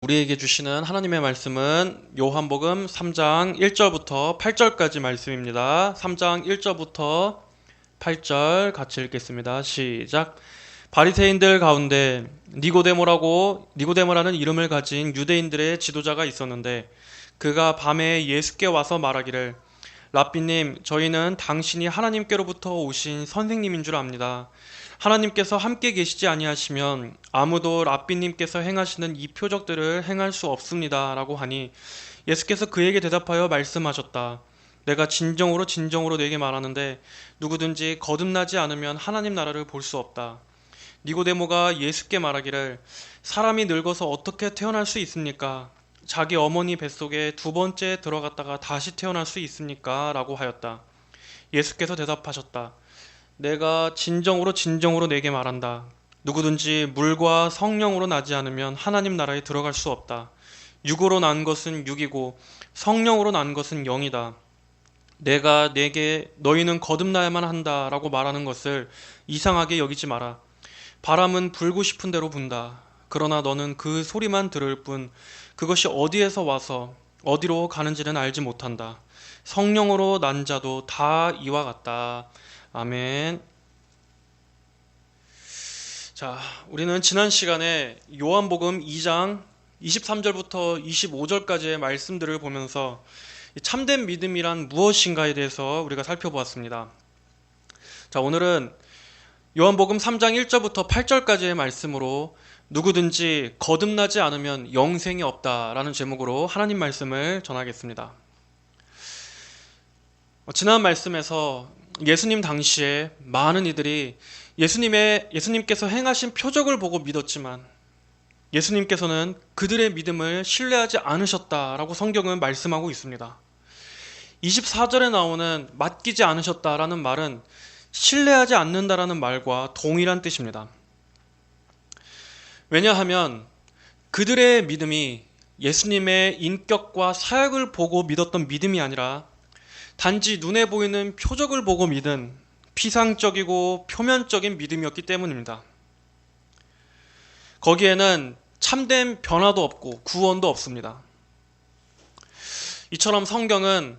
우리에게 주시는 하나님의 말씀은 요한복음 3장 1절부터 8절까지 말씀입니다. 3장 1절부터 8절 같이 읽겠습니다. 시작. 바리새인들 가운데 니고데모라는 이름을 가진 유대인들의 지도자가 있었는데 그가 밤에 예수께 와서 말하기를 랍비님, 저희는 당신이 하나님께로부터 오신 선생님인 줄 압니다. 하나님께서 함께 계시지 아니하시면 아무도 랍비님께서 행하시는 이 표적들을 행할 수 없습니다. 라고 하니 예수께서 그에게 대답하여 말씀하셨다. 내가 진정으로 내게 말하는데 누구든지 거듭나지 않으면 하나님 나라를 볼 수 없다. 니고데모가 예수께 말하기를 사람이 늙어서 어떻게 태어날 수 있습니까? 자기 어머니 뱃속에 두 번째 들어갔다가 다시 태어날 수 있습니까? 라고 하였다. 예수께서 대답하셨다. 내가 진정으로 내게 말한다. 누구든지 물과 성령으로 나지 않으면 하나님 나라에 들어갈 수 없다. 육으로 난 것은 육이고 성령으로 난 것은 영이다. 내가 내게 너희는 거듭나야만 한다라고 말하는 것을 이상하게 여기지 마라. 바람은 불고 싶은 대로 분다. 그러나 너는 그 소리만 들을 뿐 그것이 어디에서 와서 어디로 가는지는 알지 못한다. 성령으로 난 자도 다 이와 같다. 아멘. 자, 우리는 지난 시간에 요한복음 2장 23절부터 25절까지의 말씀들을 보면서 참된 믿음이란 무엇인가에 대해서 우리가 살펴보았습니다. 자, 오늘은 요한복음 3장 1절부터 8절까지의 말씀으로 누구든지 거듭나지 않으면 영생이 없다라는 제목으로 하나님 말씀을 전하겠습니다. 지난 말씀에서 예수님 당시에 많은 이들이 예수님께서 행하신 표적을 보고 믿었지만 예수님께서는 그들의 믿음을 신뢰하지 않으셨다라고 성경은 말씀하고 있습니다. 24절에 나오는 맡기지 않으셨다라는 말은 신뢰하지 않는다라는 말과 동일한 뜻입니다. 왜냐하면 그들의 믿음이 예수님의 인격과 사역을 보고 믿었던 믿음이 아니라 단지 눈에 보이는 표적을 보고 믿은 피상적이고 표면적인 믿음이었기 때문입니다. 거기에는 참된 변화도 없고 구원도 없습니다. 이처럼 성경은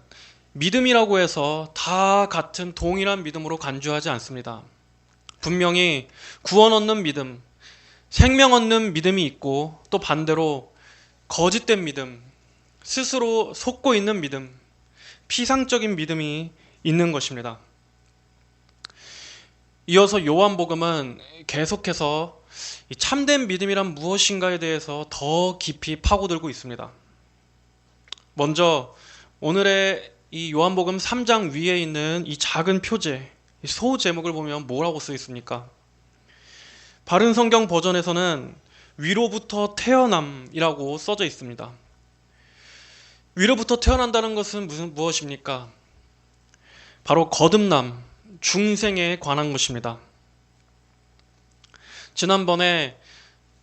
믿음이라고 해서 다 같은 동일한 믿음으로 간주하지 않습니다. 분명히 구원 얻는 믿음, 생명 얻는 믿음이 있고 또 반대로 거짓된 믿음, 스스로 속고 있는 믿음, 피상적인 믿음이 있는 것입니다. 이어서 요한복음은 계속해서 참된 믿음이란 무엇인가에 대해서 더 깊이 파고들고 있습니다. 먼저 오늘의 이 요한복음 3장 위에 있는 이 작은 표제, 소 제목을 보면 뭐라고 써 있습니까? 바른 성경 버전에서는 위로부터 태어남이라고 써져 있습니다. 위로부터 태어난다는 것은 무엇입니까? 바로 거듭남, 중생에 관한 것입니다. 지난번에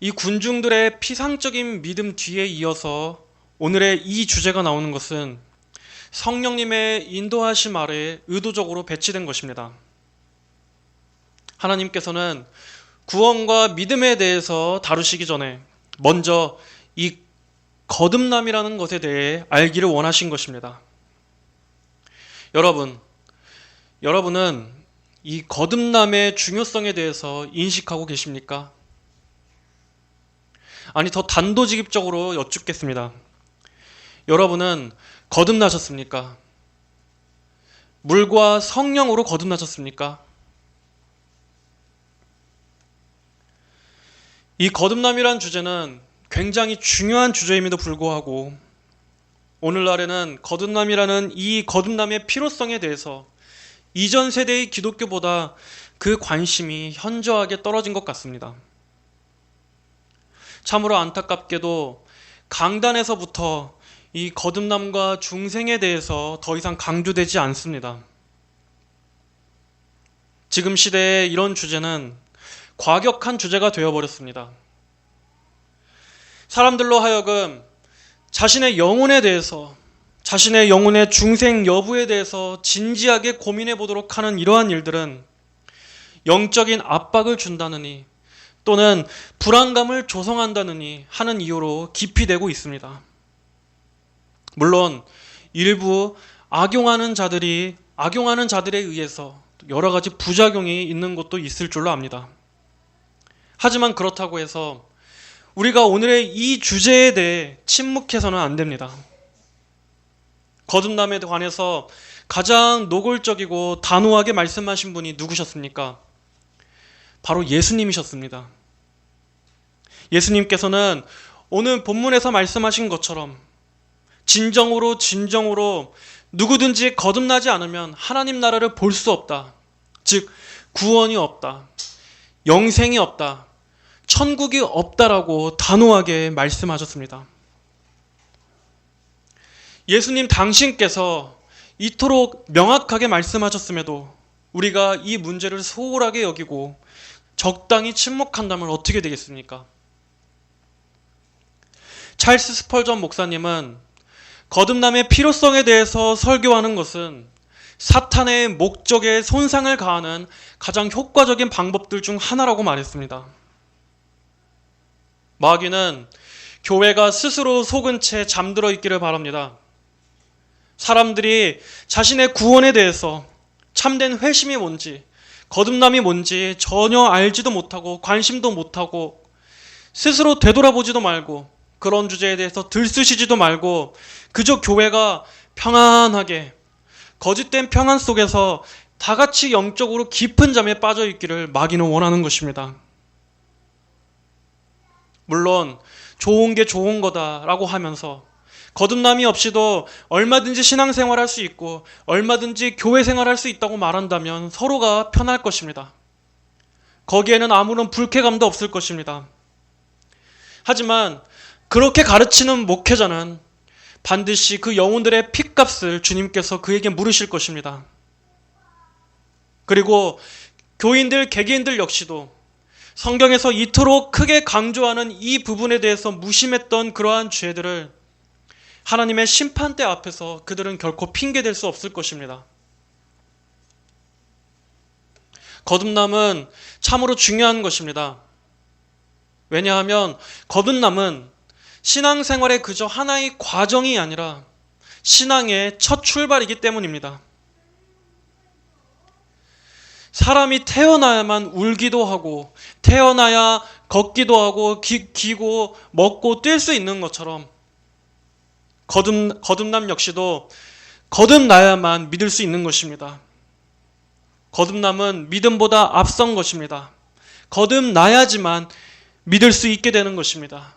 이 군중들의 피상적인 믿음 뒤에 이어서 오늘의 이 주제가 나오는 것은 성령님의 인도하심 아래 의도적으로 배치된 것입니다. 하나님께서는 구원과 믿음에 대해서 다루시기 전에 먼저 이 거듭남이라는 것에 대해 알기를 원하신 것입니다. 여러분은 이 거듭남의 중요성에 대해서 인식하고 계십니까? 아니, 더 단도직입적으로 여쭙겠습니다. 여러분은 거듭나셨습니까? 물과 성령으로 거듭나셨습니까? 이 거듭남이란 주제는 굉장히 중요한 주제임에도 불구하고 오늘날에는 거듭남이라는 이 거듭남의 필요성에 대해서 이전 세대의 기독교보다 그 관심이 현저하게 떨어진 것 같습니다. 참으로 안타깝게도 강단에서부터 이 거듭남과 중생에 대해서 더 이상 강조되지 않습니다. 지금 시대의 이런 주제는 과격한 주제가 되어버렸습니다. 사람들로 하여금 자신의 영혼에 대해서, 자신의 영혼의 중생 여부에 대해서 진지하게 고민해 보도록 하는 이러한 일들은 영적인 압박을 준다느니 또는 불안감을 조성한다느니 하는 이유로 기피되고 있습니다. 물론 일부 악용하는 자들에 의해서 여러 가지 부작용이 있는 것도 있을 줄로 압니다. 하지만 그렇다고 해서 우리가 오늘의 이 주제에 대해 침묵해서는 안 됩니다. 거듭남에 관해서 가장 노골적이고 단호하게 말씀하신 분이 누구셨습니까? 바로 예수님이셨습니다. 예수님께서는 오늘 본문에서 말씀하신 것처럼 진정으로 누구든지 거듭나지 않으면 하나님 나라를 볼 수 없다. 즉 구원이 없다. 영생이 없다. 천국이 없다라고 단호하게 말씀하셨습니다. 예수님 당신께서 이토록 명확하게 말씀하셨음에도 우리가 이 문제를 소홀하게 여기고 적당히 침묵한다면 어떻게 되겠습니까? 찰스 스펄전 목사님은 거듭남의 필요성에 대해서 설교하는 것은 사탄의 목적에 손상을 가하는 가장 효과적인 방법들 중 하나라고 말했습니다. 마귀는 교회가 스스로 속은 채 잠들어 있기를 바랍니다. 사람들이 자신의 구원에 대해서 참된 회심이 뭔지, 거듭남이 뭔지 전혀 알지도 못하고 관심도 못하고 스스로 되돌아보지도 말고 그런 주제에 대해서 들쑤시지도 말고 그저 교회가 평안하게 거짓된 평안 속에서 다 같이 영적으로 깊은 잠에 빠져 있기를 마귀는 원하는 것입니다. 물론 좋은 게 좋은 거다라고 하면서 거듭남이 없이도 얼마든지 신앙생활할 수 있고 얼마든지 교회 생활할 수 있다고 말한다면 서로가 편할 것입니다. 거기에는 아무런 불쾌감도 없을 것입니다. 하지만 그렇게 가르치는 목회자는 반드시 그 영혼들의 핏값을 주님께서 그에게 물으실 것입니다. 그리고 교인들, 개개인들 역시도 성경에서 이토록 크게 강조하는 이 부분에 대해서 무심했던 그러한 죄들을 하나님의 심판대 앞에서 그들은 결코 핑계댈 수 없을 것입니다. 거듭남은 참으로 중요한 것입니다. 왜냐하면 거듭남은 신앙생활의 그저 하나의 과정이 아니라 신앙의 첫 출발이기 때문입니다. 사람이 태어나야만 울기도 하고 태어나야 걷기도 하고 기고 먹고 뛸 수 있는 것처럼 거듭남 역시도 거듭나야만 믿을 수 있는 것입니다. 거듭남은 믿음보다 앞선 것입니다. 거듭나야지만 믿을 수 있게 되는 것입니다.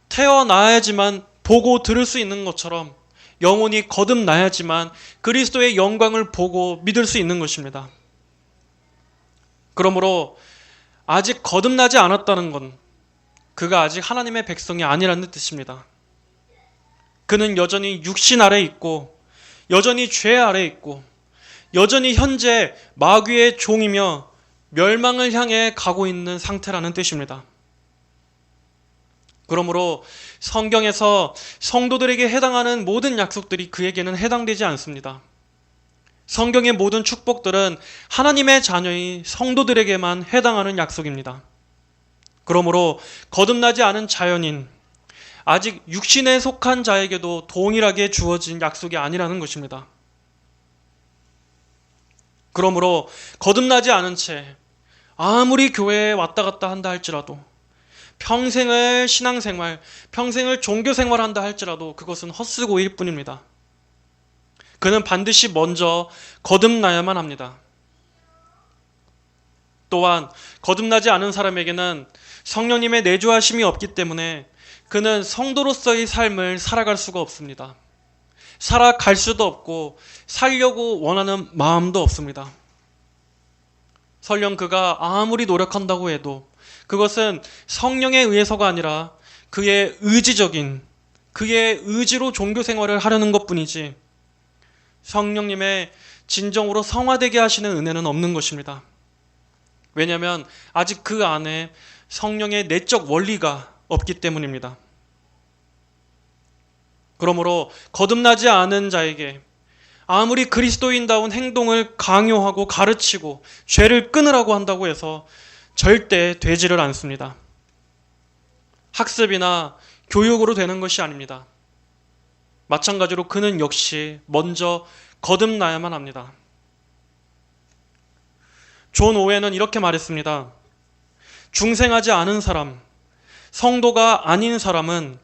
태어나야지만 보고 들을 수 있는 것처럼 영혼이 거듭나야지만 그리스도의 영광을 보고 믿을 수 있는 것입니다. 그러므로 아직 거듭나지 않았다는 건 그가 아직 하나님의 백성이 아니라는 뜻입니다. 그는 여전히 육신 아래 있고 여전히 죄 아래 있고 여전히 현재 마귀의 종이며 멸망을 향해 가고 있는 상태라는 뜻입니다. 그러므로 성경에서 성도들에게 해당하는 모든 약속들이 그에게는 해당되지 않습니다. 성경의 모든 축복들은 하나님의 자녀인 성도들에게만 해당하는 약속입니다. 그러므로 거듭나지 않은 자연인 아직 육신에 속한 자에게도 동일하게 주어진 약속이 아니라는 것입니다. 그러므로 거듭나지 않은 채 아무리 교회에 왔다 갔다 한다 할지라도 평생을 신앙생활, 평생을 종교생활 한다 할지라도 그것은 헛수고일 뿐입니다. 그는 반드시 먼저 거듭나야만 합니다. 또한 거듭나지 않은 사람에게는 성령님의 내주하심이 없기 때문에 그는 성도로서의 삶을 살아갈 수가 없습니다. 살아갈 수도 없고 살려고 원하는 마음도 없습니다. 설령 그가 아무리 노력한다고 해도 그것은 성령에 의해서가 아니라 그의 그의 의지로 종교생활을 하려는 것뿐이지 성령님의 진정으로 성화되게 하시는 은혜는 없는 것입니다. 왜냐하면 아직 그 안에 성령의 내적 원리가 없기 때문입니다. 그러므로 거듭나지 않은 자에게 아무리 그리스도인다운 행동을 강요하고 가르치고 죄를 끊으라고 한다고 해서 절대 되지를 않습니다. 학습이나 교육으로 되는 것이 아닙니다. 마찬가지로 그는 역시 먼저 거듭나야만 합니다. 존 오웬은 이렇게 말했습니다. 중생하지 않은 사람, 성도가 아닌 사람은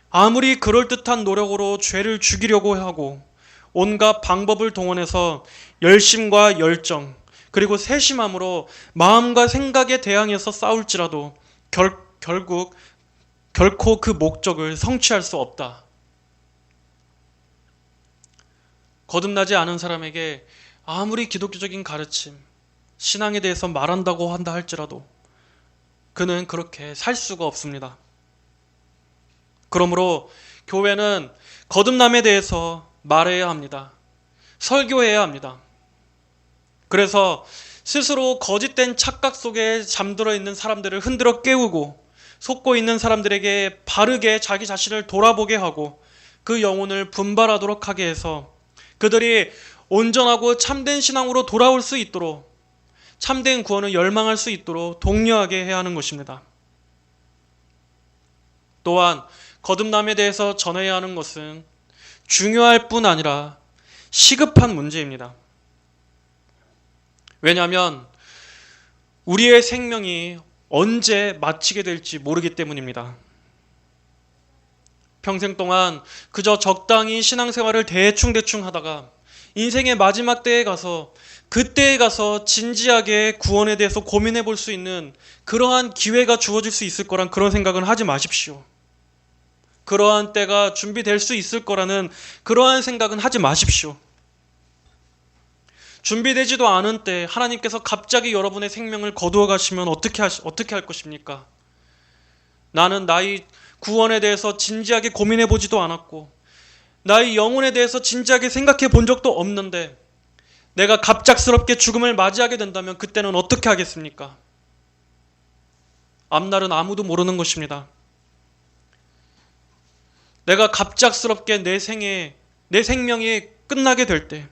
아무리 그럴듯한 노력으로 죄를 죽이려고 하고 온갖 방법을 동원해서 열심과 열정 그리고 세심함으로 마음과 생각에 대항해서 싸울지라도 결국 결코 그 목적을 성취할 수 없다. 거듭나지 않은 사람에게 아무리 기독교적인 가르침, 신앙에 대해서 말한다고 한다 할지라도 그는 그렇게 살 수가 없습니다. 그러므로 교회는 거듭남에 대해서 말해야 합니다. 설교해야 합니다. 그래서 스스로 거짓된 착각 속에 잠들어 있는 사람들을 흔들어 깨우고 속고 있는 사람들에게 바르게 자기 자신을 돌아보게 하고 그 영혼을 분발하도록 하게 해서 그들이 온전하고 참된 신앙으로 돌아올 수 있도록 참된 구원을 열망할 수 있도록 독려하게 해야 하는 것입니다. 또한 거듭남에 대해서 전해야 하는 것은 중요할 뿐 아니라 시급한 문제입니다. 왜냐하면 우리의 생명이 언제 마치게 될지 모르기 때문입니다. 평생 동안 그저 적당히 신앙생활을 대충 하다가 인생의 마지막 때에 가서 그때에 가서 진지하게 구원에 대해서 고민해 볼 수 있는 그러한 기회가 주어질 수 있을 거란 그런 생각은 하지 마십시오. 그러한 때가 준비될 수 있을 거라는 그러한 생각은 하지 마십시오. 준비되지도 않은 때 하나님께서 갑자기 여러분의 생명을 거두어 가시면 어떻게 할 것입니까? 나는 나의 구원에 대해서 진지하게 고민해 보지도 않았고 나의 영혼에 대해서 진지하게 생각해 본 적도 없는데 내가 갑작스럽게 죽음을 맞이하게 된다면 그때는 어떻게 하겠습니까? 앞날은 아무도 모르는 것입니다. 내가 갑작스럽게 내 생명이 끝나게 될 때,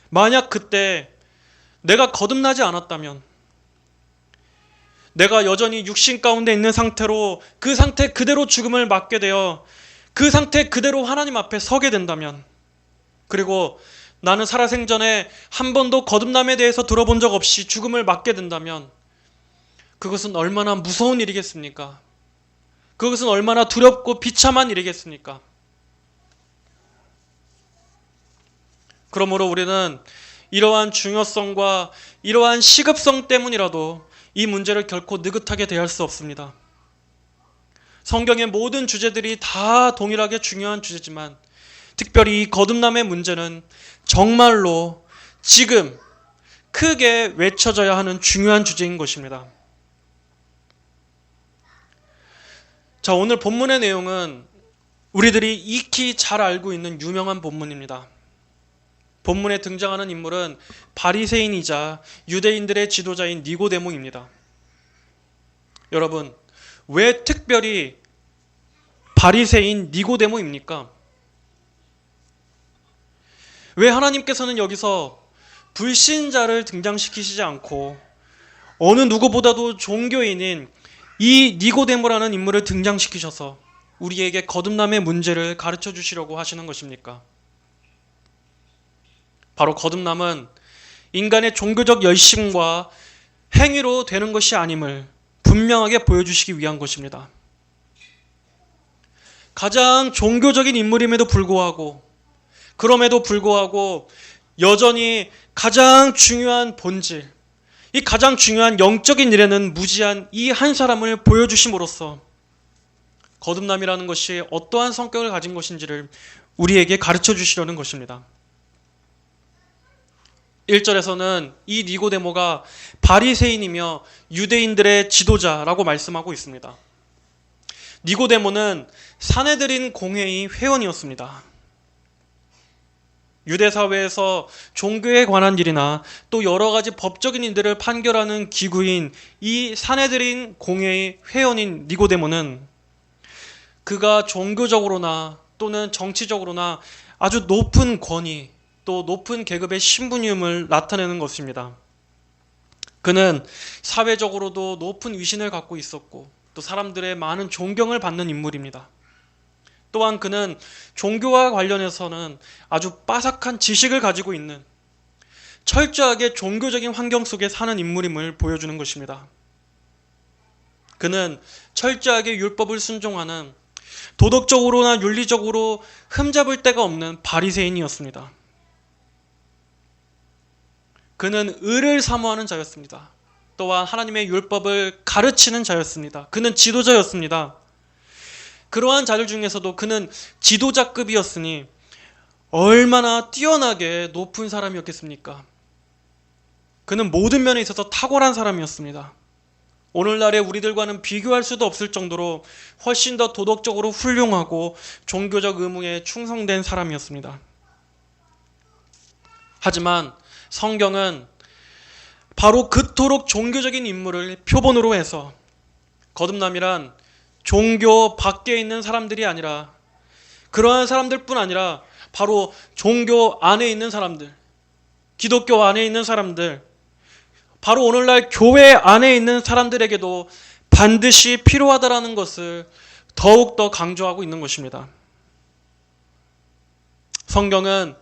만약 그때 내가 거듭나지 않았다면, 내가 여전히 육신 가운데 있는 상태로 그 상태 그대로 죽음을 맞게 되어 그 상태 그대로 하나님 앞에 서게 된다면, 그리고 나는 살아생전에 한 번도 거듭남에 대해서 들어본 적 없이 죽음을 맞게 된다면 그것은 얼마나 무서운 일이겠습니까? 그것은 얼마나 두렵고 비참한 일이겠습니까? 그러므로 우리는 이러한 중요성과 이러한 시급성 때문이라도 이 문제를 결코 느긋하게 대할 수 없습니다. 성경의 모든 주제들이 다 동일하게 중요한 주제지만 특별히 이 거듭남의 문제는 정말로 지금 크게 외쳐져야 하는 중요한 주제인 것입니다. 자, 오늘 본문의 내용은 우리들이 익히 잘 알고 있는 유명한 본문입니다. 본문에 등장하는 인물은 바리새인이자 유대인들의 지도자인 니고데모입니다. 여러분, 왜 특별히 바리새인 니고데모입니까? 왜 하나님께서는 여기서 불신자를 등장시키시지 않고 어느 누구보다도 종교인인 이 니고데모라는 인물을 등장시키셔서 우리에게 거듭남의 문제를 가르쳐 주시려고 하시는 것입니까? 바로 거듭남은 인간의 종교적 열심과 행위로 되는 것이 아님을 분명하게 보여주시기 위한 것입니다. 가장 종교적인 인물임에도 불구하고 그럼에도 불구하고 여전히 가장 중요한 본질, 이 가장 중요한 영적인 일에는 무지한 이 한 사람을 보여주심으로써 거듭남이라는 것이 어떠한 성격을 가진 것인지를 우리에게 가르쳐 주시려는 것입니다. 1절에서는 이 니고데모가 바리새인이며 유대인들의 지도자라고 말씀하고 있습니다. 니고데모는 산헤드린 공회의 회원이었습니다. 유대 사회에서 종교에 관한 일이나 또 여러 가지 법적인 일들을 판결하는 기구인 이 산헤드린 공회의 회원인 니고데모는 그가 종교적으로나 또는 정치적으로나 아주 높은 권위 또 높은 계급의 신분임을 나타내는 것입니다. 그는 사회적으로도 높은 위신을 갖고 있었고 또 사람들의 많은 존경을 받는 인물입니다. 또한 그는 종교와 관련해서는 아주 빠삭한 지식을 가지고 있는 철저하게 종교적인 환경 속에 사는 인물임을 보여주는 것입니다. 그는 철저하게 율법을 순종하는 도덕적으로나 윤리적으로 흠잡을 데가 없는 바리새인이었습니다. 그는 의를 사모하는 자였습니다. 또한 하나님의 율법을 가르치는 자였습니다. 그는 지도자였습니다. 그러한 자들 중에서도 그는 지도자급이었으니 얼마나 뛰어나게 높은 사람이었겠습니까? 그는 모든 면에 있어서 탁월한 사람이었습니다. 오늘날의 우리들과는 비교할 수도 없을 정도로 훨씬 더 도덕적으로 훌륭하고 종교적 의무에 충성된 사람이었습니다. 하지만 성경은 바로 그토록 종교적인 인물을 표본으로 해서 거듭남이란 종교 밖에 있는 사람들이 아니라 그러한 사람들뿐 아니라 바로 종교 안에 있는 사람들, 기독교 안에 있는 사람들, 바로 오늘날 교회 안에 있는 사람들에게도 반드시 필요하다라는 것을 더욱더 강조하고 있는 것입니다. 성경은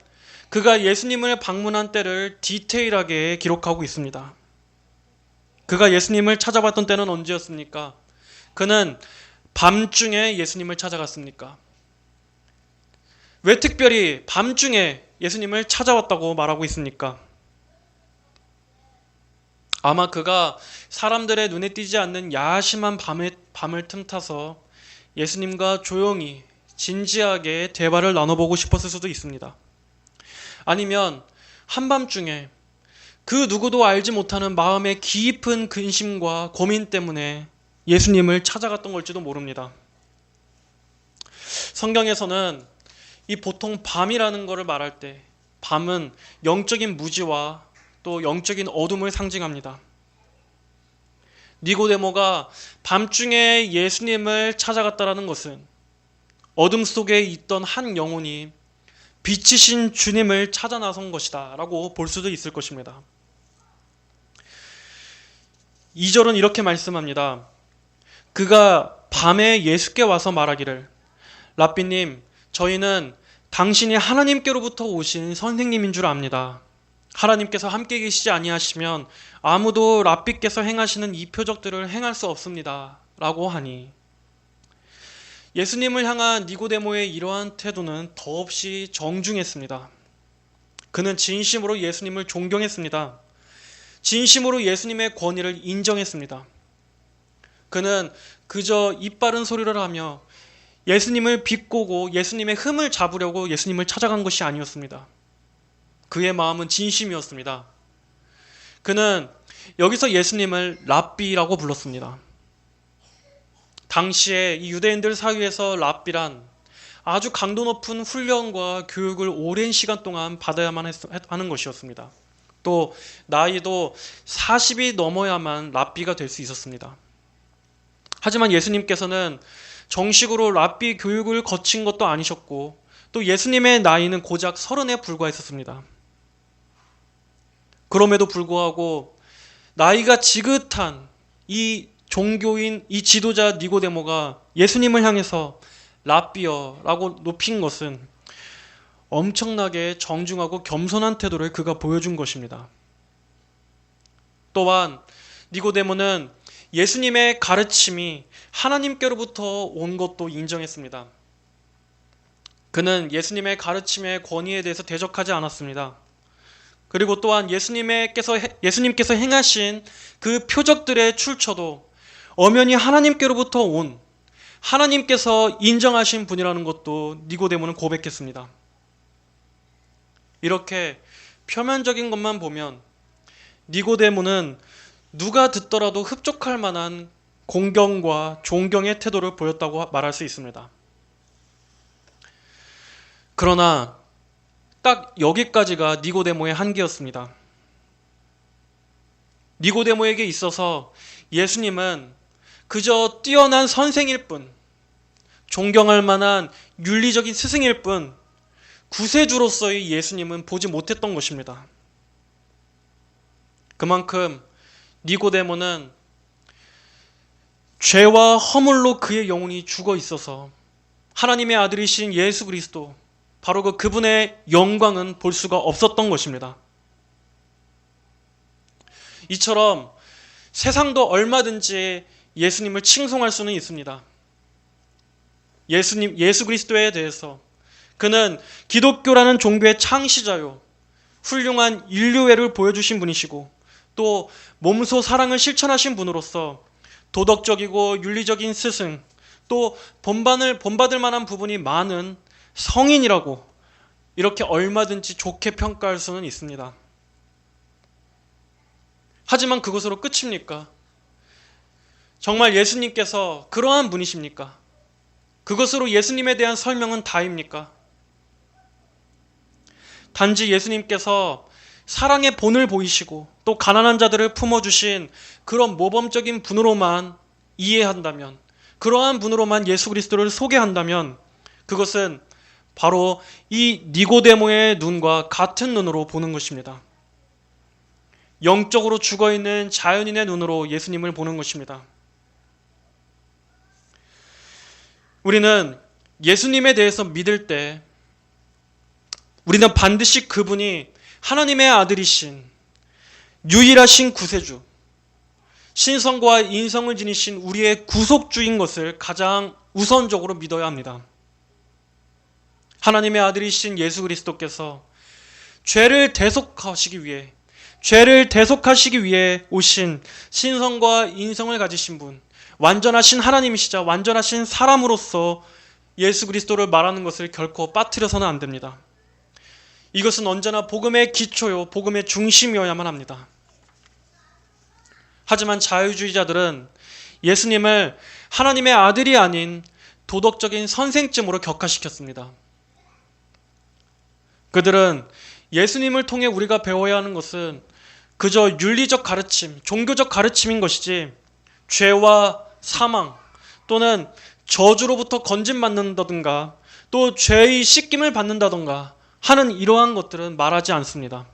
그가 예수님을 방문한 때를 디테일하게 기록하고 있습니다. 그가 예수님을 찾아봤던 때는 언제였습니까? 그는 밤중에 예수님을 찾아갔습니까? 왜 특별히 밤중에 예수님을 찾아왔다고 말하고 있습니까? 아마 그가 사람들의 눈에 띄지 않는 야심한 밤을 틈타서 예수님과 조용히 진지하게 대화를 나눠보고 싶었을 수도 있습니다. 아니면 한밤중에 그 누구도 알지 못하는 마음의 깊은 근심과 고민 때문에 예수님을 찾아갔던 걸지도 모릅니다. 성경에서는 이 보통 밤이라는 것을 말할 때 밤은 영적인 무지와 또 영적인 어둠을 상징합니다. 니고데모가 밤중에 예수님을 찾아갔다라는 것은 어둠 속에 있던 한 영혼이 빛이신 주님을 찾아 나선 것이다 라고 볼 수도 있을 것입니다. 2절은 이렇게 말씀합니다. 그가 밤에 예수께 와서 말하기를 랍비님, 저희는 당신이 하나님께로부터 오신 선생님인 줄 압니다. 하나님께서 함께 계시지 아니하시면 아무도 랍비께서 행하시는 이 표적들을 행할 수 없습니다 라고 하니 예수님을 향한 니고데모의 이러한 태도는 더없이 정중했습니다. 그는 진심으로 예수님을 존경했습니다. 진심으로 예수님의 권위를 인정했습니다. 그는 그저 입바른 소리를 하며 예수님을 비꼬고 예수님의 흠을 잡으려고 예수님을 찾아간 것이 아니었습니다. 그의 마음은 진심이었습니다. 그는 여기서 예수님을 랍비라고 불렀습니다. 당시에 이 유대인들 사이에서 랍비란 아주 강도 높은 훈련과 교육을 오랜 시간 동안 받아야만 하는 것이었습니다. 또 나이도 40이 넘어야만 랍비가 될 수 있었습니다. 하지만 예수님께서는 정식으로 랍비 교육을 거친 것도 아니셨고 또 예수님의 나이는 고작 30에 불과했었습니다. 그럼에도 불구하고 나이가 지긋한 이 종교인, 이 지도자 니고데모가 예수님을 향해서 랍비여라고 높인 것은 엄청나게 정중하고 겸손한 태도를 그가 보여준 것입니다. 또한 니고데모는 예수님의 가르침이 하나님께로부터 온 것도 인정했습니다. 그는 예수님의 가르침의 권위에 대해서 대적하지 않았습니다. 그리고 또한 예수님께서 행하신 그 표적들의 출처도 엄연히 하나님께로부터 온 하나님께서 인정하신 분이라는 것도 니고데모는 고백했습니다. 이렇게 표면적인 것만 보면 니고데모는 누가 듣더라도 흡족할 만한 공경과 존경의 태도를 보였다고 말할 수 있습니다. 그러나 딱 여기까지가 니고데모의 한계였습니다. 니고데모에게 있어서 예수님은 그저 뛰어난 선생일 뿐, 존경할 만한 윤리적인 스승일 뿐, 구세주로서의 예수님은 보지 못했던 것입니다. 그만큼 니고데모는 죄와 허물로 그의 영혼이 죽어 있어서 하나님의 아들이신 예수 그리스도, 바로 그분의 영광은 볼 수가 없었던 것입니다. 이처럼 세상도 얼마든지 예수님을 칭송할 수는 있습니다. 예수 그리스도에 대해서 그는 기독교라는 종교의 창시자요, 훌륭한 인류애를 보여주신 분이시고 또 몸소 사랑을 실천하신 분으로서 도덕적이고 윤리적인 스승, 또 본받을 만한 부분이 많은 성인이라고 이렇게 얼마든지 좋게 평가할 수는 있습니다. 하지만 그것으로 끝입니까? 정말 예수님께서 그러한 분이십니까? 그것으로 예수님에 대한 설명은 다입니까? 단지 예수님께서 사랑의 본을 보이시고 또 가난한 자들을 품어주신 그런 모범적인 분으로만 이해한다면, 그러한 분으로만 예수 그리스도를 소개한다면 그것은 바로 이 니고데모의 눈과 같은 눈으로 보는 것입니다. 영적으로 죽어있는 자연인의 눈으로 예수님을 보는 것입니다. 우리는 예수님에 대해서 믿을 때 우리는 반드시 그분이 하나님의 아들이신 유일하신 구세주, 신성과 인성을 지니신 우리의 구속주인 것을 가장 우선적으로 믿어야 합니다. 하나님의 아들이신 예수 그리스도께서 죄를 대속하시기 위해 오신 신성과 인성을 가지신 분, 완전하신 하나님이시자 완전하신 사람으로서 예수 그리스도를 말하는 것을 결코 빠뜨려서는 안 됩니다. 이것은 언제나 복음의 기초요, 복음의 중심이어야만 합니다. 하지만 자유주의자들은 예수님을 하나님의 아들이 아닌 도덕적인 선생쯤으로 격화시켰습니다. 그들은 예수님을 통해 우리가 배워야 하는 것은 그저 윤리적 가르침, 종교적 가르침인 것이지 죄와 사망 또는 저주로부터 건진받는다든가 또 죄의 씻김을 받는다든가 하는 이러한 것들은 말하지 않습니다.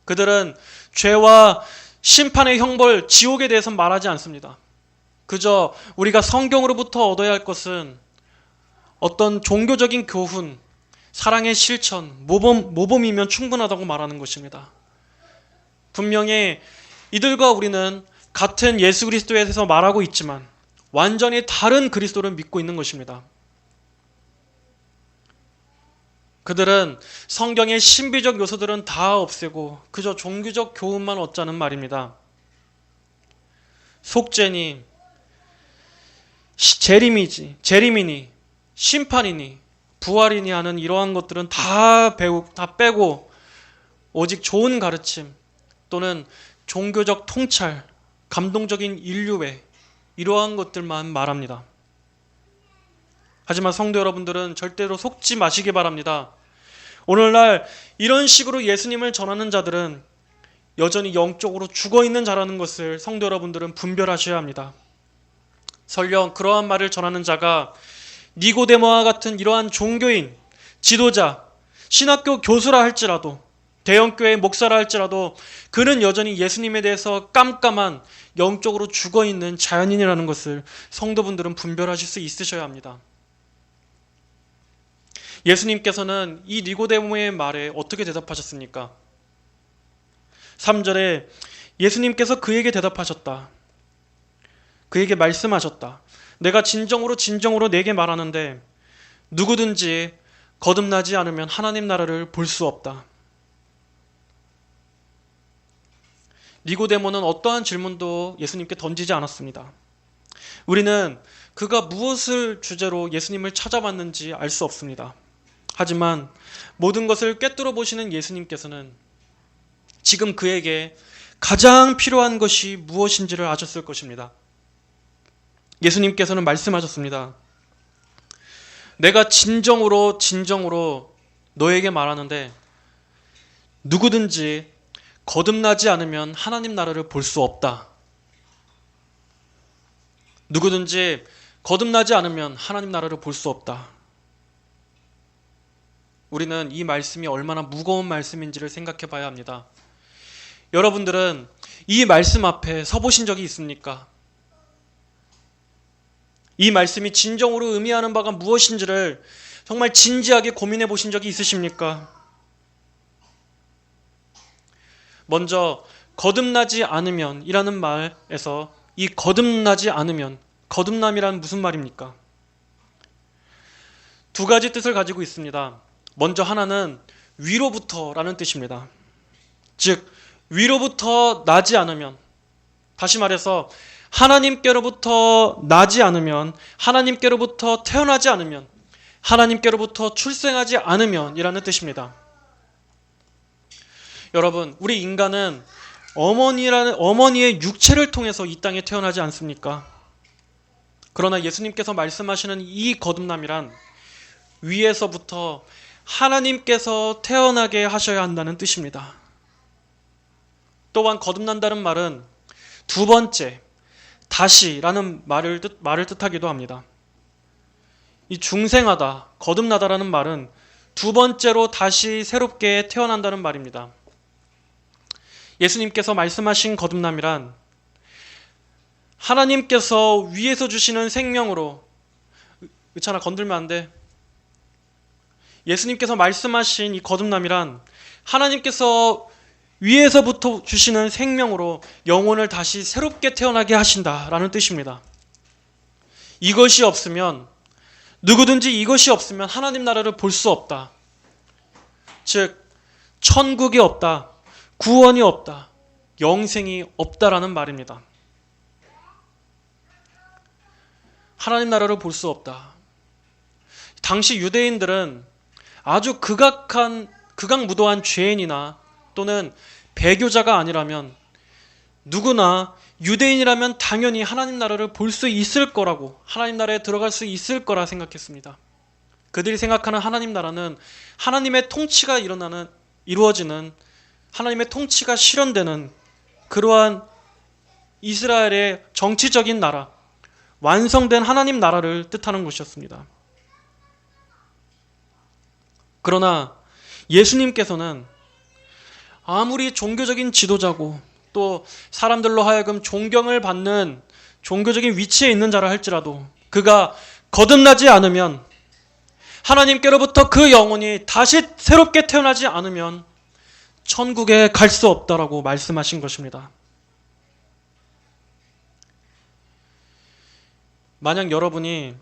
그들은 죄와 심판의 형벌, 지옥에 대해서 말하지 않습니다. 그저 우리가 성경으로부터 얻어야 할 것은 어떤 종교적인 교훈, 사랑의 실천, 모범이면 충분하다고 말하는 것입니다. 분명히 이들과 우리는 같은 예수 그리스도에 대해서 말하고 있지만 완전히 다른 그리스도를 믿고 있는 것입니다. 그들은 성경의 신비적 요소들은 다 없애고 그저 종교적 교훈만 얻자는 말입니다. 속죄니, 재림이니, 심판이니, 부활이니 하는 이러한 것들은 다 빼고 오직 좋은 가르침 또는 종교적 통찰, 감동적인 인류애 이러한 것들만 말합니다. 하지만 성도 여러분들은 절대로 속지 마시기 바랍니다. 오늘날 이런 식으로 예수님을 전하는 자들은 여전히 영적으로 죽어있는 자라는 것을 성도 여러분들은 분별하셔야 합니다. 설령 그러한 말을 전하는 자가 니고데모와 같은 이러한 종교인, 지도자, 신학교 교수라 할지라도 대형교회 목사라 할지라도 그는 여전히 예수님에 대해서 깜깜한 영적으로 죽어있는 자연인이라는 것을 성도분들은 분별하실 수 있으셔야 합니다. 예수님께서는 이 니고데모의 말에 어떻게 대답하셨습니까? 3절에 예수님께서 그에게 대답하셨다. 그에게 말씀하셨다. 내가 진정으로 내게 말하는데 누구든지 거듭나지 않으면 하나님 나라를 볼 수 없다. 니고데모는 어떠한 질문도 예수님께 던지지 않았습니다. 우리는 그가 무엇을 주제로 예수님을 찾아봤는지 알 수 없습니다. 하지만 모든 것을 꿰뚫어 보시는 예수님께서는 지금 그에게 가장 필요한 것이 무엇인지를 아셨을 것입니다. 예수님께서는 말씀하셨습니다. 내가 진정으로 너에게 말하는데 누구든지 거듭나지 않으면 하나님 나라를 볼 수 없다. 누구든지 거듭나지 않으면 하나님 나라를 볼 수 없다. 우리는 이 말씀이 얼마나 무거운 말씀인지를 생각해 봐야 합니다. 여러분들은 이 말씀 앞에 서보신 적이 있습니까? 이 말씀이 진정으로 의미하는 바가 무엇인지를 정말 진지하게 고민해 보신 적이 있으십니까? 먼저 거듭나지 않으면 이라는 말에서 이 거듭나지 않으면, 거듭남이란 무슨 말입니까? 두 가지 뜻을 가지고 있습니다. 먼저 하나는 위로부터라는 뜻입니다. 즉 위로부터 나지 않으면, 다시 말해서 하나님께로부터 나지 않으면, 하나님께로부터 태어나지 않으면, 하나님께로부터 출생하지 않으면 이라는 뜻입니다. 여러분, 우리 인간은 어머니의 육체를 통해서 이 땅에 태어나지 않습니까? 그러나 예수님께서 말씀하시는 이 거듭남이란 위에서부터 하나님께서 태어나게 하셔야 한다는 뜻입니다. 또한 거듭난다는 말은 두 번째, 다시라는 말을 뜻하기도 합니다. 이 중생하다, 거듭나다라는 말은 두 번째로 다시 새롭게 태어난다는 말입니다. 예수님께서 말씀하신 거듭남이란 하나님께서 위에서 주시는 생명으로, 의찬아 건들면 안 돼. 예수님께서 말씀하신 이 거듭남이란 하나님께서 위에서부터 주시는 생명으로 영혼을 다시 새롭게 태어나게 하신다라는 뜻입니다. 이것이 없으면, 누구든지 이것이 없으면 하나님 나라를 볼 수 없다. 즉 천국이 없다, 구원이 없다, 영생이 없다라는 말입니다. 하나님 나라를 볼 수 없다. 당시 유대인들은 아주 극악무도한 죄인이나 또는 배교자가 아니라면 누구나 유대인이라면 당연히 하나님 나라를 볼 수 있을 거라고, 하나님 나라에 들어갈 수 있을 거라 생각했습니다. 그들이 생각하는 하나님 나라는 하나님의 통치가 이루어지는, 하나님의 통치가 실현되는 그러한 이스라엘의 정치적인 나라, 완성된 하나님 나라를 뜻하는 것이었습니다. 그러나 예수님께서는 아무리 종교적인 지도자고 또 사람들로 하여금 존경을 받는 종교적인 위치에 있는 자라 할지라도 그가 거듭나지 않으면, 하나님께로부터 그 영혼이 다시 새롭게 태어나지 않으면 천국에 갈 수 없다라고 말씀하신 것입니다. 만약 여러분이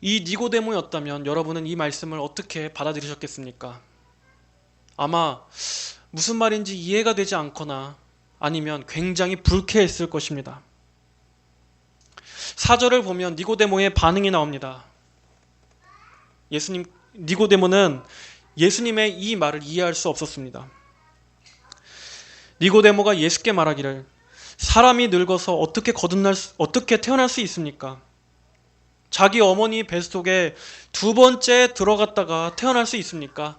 이 니고데모였다면 여러분은 이 말씀을 어떻게 받아들이셨겠습니까? 아마 무슨 말인지 이해가 되지 않거나 아니면 굉장히 불쾌했을 것입니다. 4절을 보면 니고데모의 반응이 나옵니다. 니고데모는 예수님의 이 말을 이해할 수 없었습니다. 니고데모가 예수께 말하기를, 사람이 늙어서 어떻게 태어날 수 있습니까? 자기 어머니 뱃속에 두 번째 들어갔다가 태어날 수 있습니까?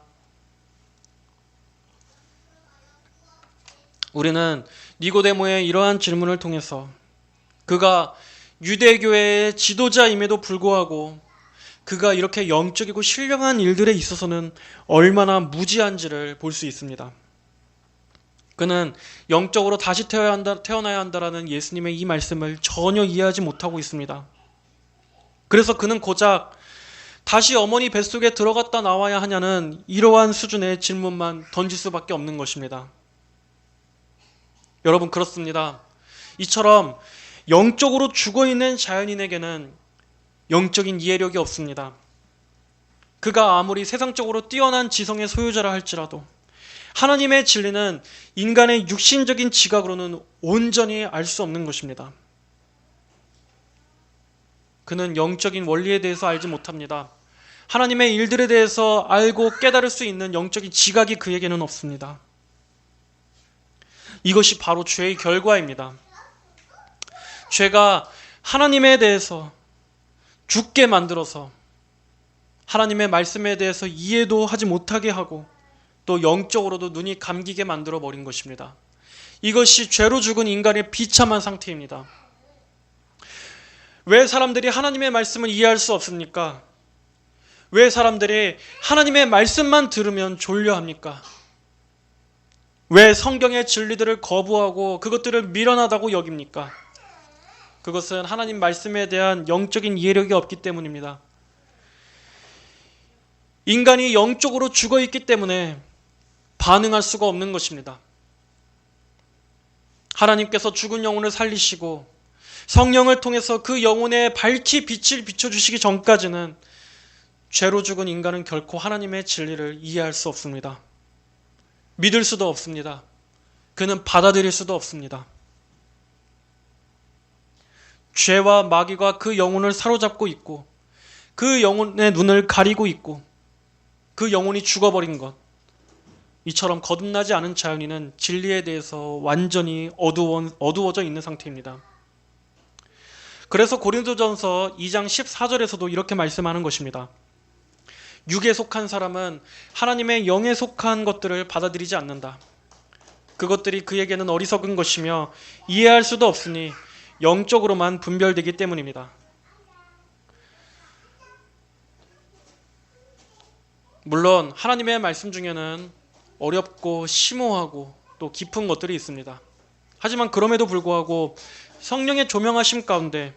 우리는 니고데모의 이러한 질문을 통해서 그가 유대교회의 지도자임에도 불구하고 그가 이렇게 영적이고 신령한 일들에 있어서는 얼마나 무지한지를 볼 수 있습니다. 그는 영적으로 다시 태어나야 한다라는 예수님의 이 말씀을 전혀 이해하지 못하고 있습니다. 그래서 그는 고작 다시 어머니 뱃속에 들어갔다 나와야 하냐는 이러한 수준의 질문만 던질 수밖에 없는 것입니다. 여러분, 그렇습니다. 이처럼 영적으로 죽어있는 자연인에게는 영적인 이해력이 없습니다. 그가 아무리 세상적으로 뛰어난 지성의 소유자라 할지라도 하나님의 진리는 인간의 육신적인 지각으로는 온전히 알 수 없는 것입니다. 그는 영적인 원리에 대해서 알지 못합니다. 하나님의 일들에 대해서 알고 깨달을 수 있는 영적인 지각이 그에게는 없습니다. 이것이 바로 죄의 결과입니다. 죄가 하나님에 대해서 죽게 만들어서 하나님의 말씀에 대해서 이해도 하지 못하게 하고 또 영적으로도 눈이 감기게 만들어 버린 것입니다. 이것이 죄로 죽은 인간의 비참한 상태입니다. 왜 사람들이 하나님의 말씀을 이해할 수 없습니까? 왜 사람들이 하나님의 말씀만 들으면 졸려합니까? 왜 성경의 진리들을 거부하고 그것들을 미련하다고 여깁니까? 그것은 하나님 말씀에 대한 영적인 이해력이 없기 때문입니다. 인간이 영적으로 죽어 있기 때문에 반응할 수가 없는 것입니다. 하나님께서 죽은 영혼을 살리시고 성령을 통해서 그 영혼에 밝히 빛을 비춰주시기 전까지는 죄로 죽은 인간은 결코 하나님의 진리를 이해할 수 없습니다. 믿을 수도 없습니다. 그는 받아들일 수도 없습니다. 죄와 마귀가 그 영혼을 사로잡고 있고 그 영혼의 눈을 가리고 있고 그 영혼이 죽어버린 것, 이처럼 거듭나지 않은 자연인은 진리에 대해서 완전히 어두워져 있는 상태입니다. 그래서 고린도전서 2장 14절에서도 이렇게 말씀하는 것입니다. 육에 속한 사람은 하나님의 영에 속한 것들을 받아들이지 않는다. 그것들이 그에게는 어리석은 것이며 이해할 수도 없으니 영적으로만 분별되기 때문입니다. 물론 하나님의 말씀 중에는 어렵고 심오하고 또 깊은 것들이 있습니다. 하지만 그럼에도 불구하고 성령의 조명하심 가운데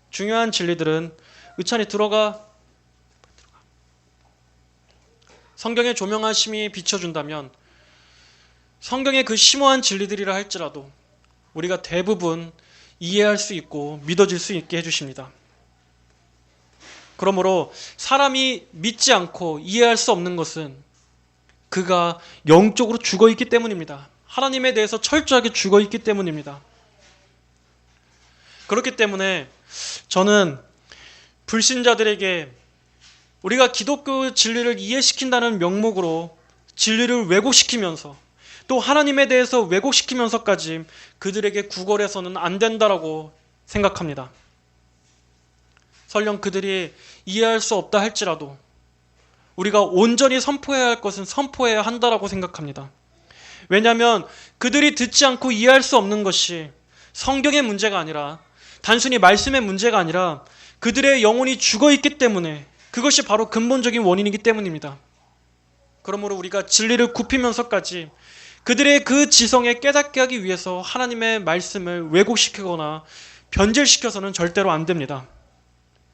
중요한 진리들은 의찬이 들어가 성경의 조명하심이 비춰준다면 성경의 그 심오한 진리들이라 할지라도 우리가 대부분 이해할 수 있고 믿어질 수 있게 해주십니다. 그러므로 사람이 믿지 않고 이해할 수 없는 것은 그가 영적으로 죽어있기 때문입니다. 하나님에 대해서 철저하게 죽어있기 때문입니다. 그렇기 때문에 저는 불신자들에게 우리가 기독교 진리를 이해시킨다는 명목으로 진리를 왜곡시키면서 또 하나님에 대해서 왜곡시키면서까지 그들에게 구걸해서는 안 된다라고 생각합니다. 설령 그들이 이해할 수 없다 할지라도 우리가 온전히 선포해야 할 것은 선포해야 한다라고 생각합니다. 왜냐하면 그들이 듣지 않고 이해할 수 없는 것이 성경의 문제가 아니라 단순히 말씀의 문제가 아니라 그들의 영혼이 죽어있기 때문에 그것이 바로 근본적인 원인이기 때문입니다. 그러므로 우리가 진리를 굽히면서까지 그들의 그 지성에 깨닫게 하기 위해서 하나님의 말씀을 왜곡시키거나 변질시켜서는 절대로 안 됩니다.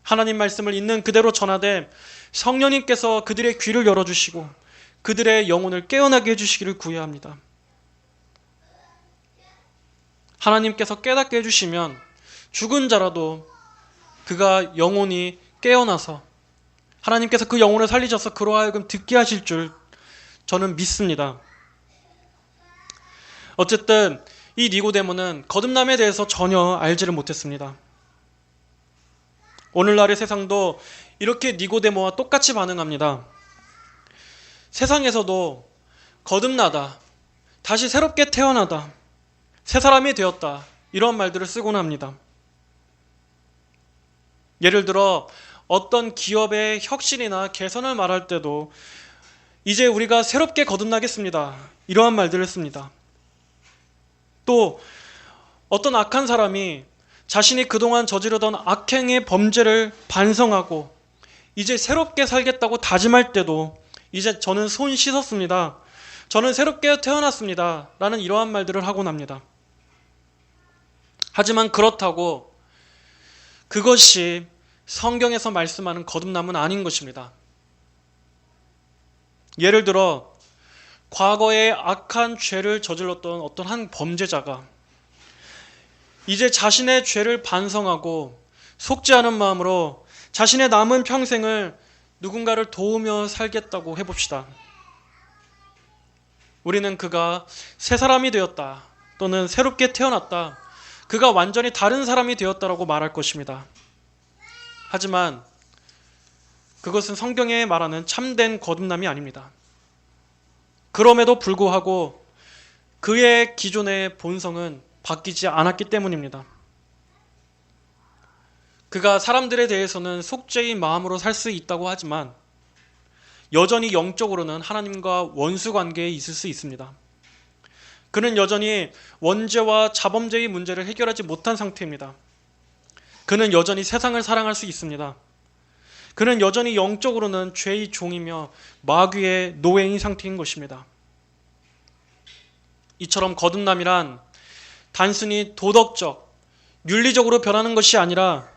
하나님 말씀을 있는 그대로 전하되 성령님께서 그들의 귀를 열어주시고 그들의 영혼을 깨어나게 해주시기를 구해야 합니다. 하나님께서 깨닫게 해주시면 죽은 자라도 그가 영혼이 깨어나서 하나님께서 그 영혼을 살리셔서 그로 하여금 듣게 하실 줄 저는 믿습니다. 어쨌든 이 니고데모는 거듭남에 대해서 전혀 알지를 못했습니다. 오늘날의 세상도 이렇게 니고데모와 똑같이 반응합니다. 세상에서도 거듭나다, 다시 새롭게 태어나다, 새 사람이 되었다, 이런 말들을 쓰곤 합니다. 예를 들어 어떤 기업의 혁신이나 개선을 말할 때도 이제 우리가 새롭게 거듭나겠습니다, 이러한 말들을 씁니다. 또 어떤 악한 사람이 자신이 그동안 저지르던 악행의 범죄를 반성하고 이제 새롭게 살겠다고 다짐할 때도 이제 저는 손 씻었습니다, 저는 새롭게 태어났습니다 라는 이러한 말들을 하곤 합니다. 하지만 그렇다고 그것이 성경에서 말씀하는 거듭남은 아닌 것입니다. 예를 들어 과거에 악한 죄를 저질렀던 어떤 한 범죄자가 이제 자신의 죄를 반성하고 속죄하는 마음으로 자신의 남은 평생을 누군가를 도우며 살겠다고 해봅시다. 우리는 그가 새 사람이 되었다 또는 새롭게 태어났다, 그가 완전히 다른 사람이 되었다라고 말할 것입니다. 하지만 그것은 성경에 말하는 참된 거듭남이 아닙니다. 그럼에도 불구하고 그의 기존의 본성은 바뀌지 않았기 때문입니다. 그가 사람들에 대해서는 속죄의 마음으로 살 수 있다고 하지만 여전히 영적으로는 하나님과 원수 관계에 있을 수 있습니다. 그는 여전히 원죄와 자범죄의 문제를 해결하지 못한 상태입니다. 그는 여전히 세상을 사랑할 수 있습니다. 그는 여전히 영적으로는 죄의 종이며 마귀의 노예인 상태인 것입니다. 이처럼 거듭남이란 단순히 도덕적, 윤리적으로 변하는 것이 아니라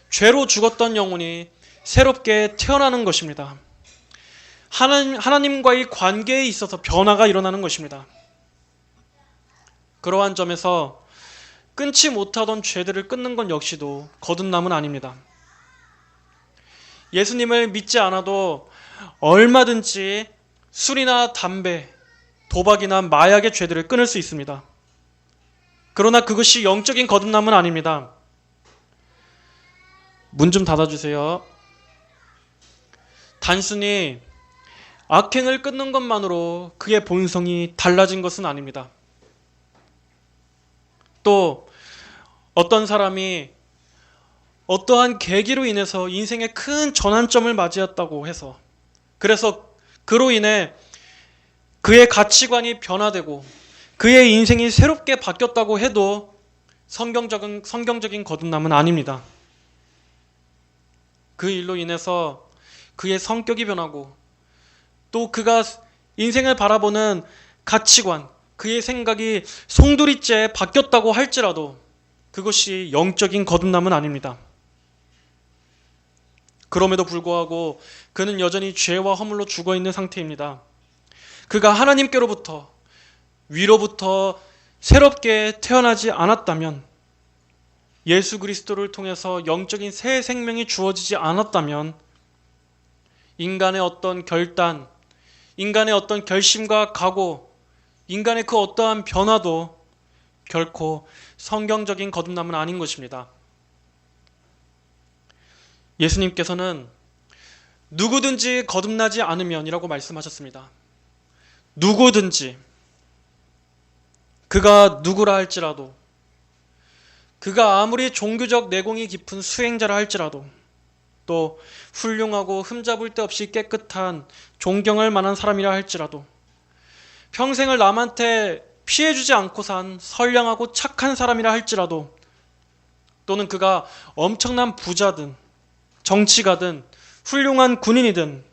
죄로 죽었던 영혼이 새롭게 태어나는 것입니다. 하나님과의 관계에 있어서 변화가 일어나는 것입니다. 그러한 점에서 끊지 못하던 죄들을 끊는 것 역시도 거듭남은 아닙니다. 예수님을 믿지 않아도 얼마든지 술이나 담배, 도박이나 마약의 죄들을 끊을 수 있습니다. 그러나 그것이 영적인 거듭남은 아닙니다. 문 좀 닫아주세요. 단순히 악행을 끊는 것만으로 그의 본성이 달라진 것은 아닙니다. 또 어떤 사람이 어떠한 계기로 인해서 인생의 큰 전환점을 맞이했다고 해서 그래서 그로 인해 그의 가치관이 변화되고 그의 인생이 새롭게 바뀌었다고 해도 성경적인 거듭남은 아닙니다. 그 일로 인해서 그의 성격이 변하고 또 그가 인생을 바라보는 가치관, 그의 생각이 송두리째 바뀌었다고 할지라도 그것이 영적인 거듭남은 아닙니다. 그럼에도 불구하고 그는 여전히 죄와 허물로 죽어있는 상태입니다. 그가 하나님께로부터 위로부터 새롭게 태어나지 않았다면, 예수 그리스도를 통해서 영적인 새 생명이 주어지지 않았다면 인간의 어떤 결단, 인간의 어떤 결심과 각오, 인간의 그 어떠한 변화도 결코 성경적인 거듭남은 아닌 것입니다. 예수님께서는 누구든지 거듭나지 않으면 이라고 말씀하셨습니다. 누구든지, 그가 누구라 할지라도, 그가 아무리 종교적 내공이 깊은 수행자라 할지라도, 또 훌륭하고 흠잡을 데 없이 깨끗한 존경할 만한 사람이라 할지라도, 평생을 남한테 피해주지 않고 산 선량하고 착한 사람이라 할지라도, 또는 그가 엄청난 부자든 정치가든 훌륭한 군인이든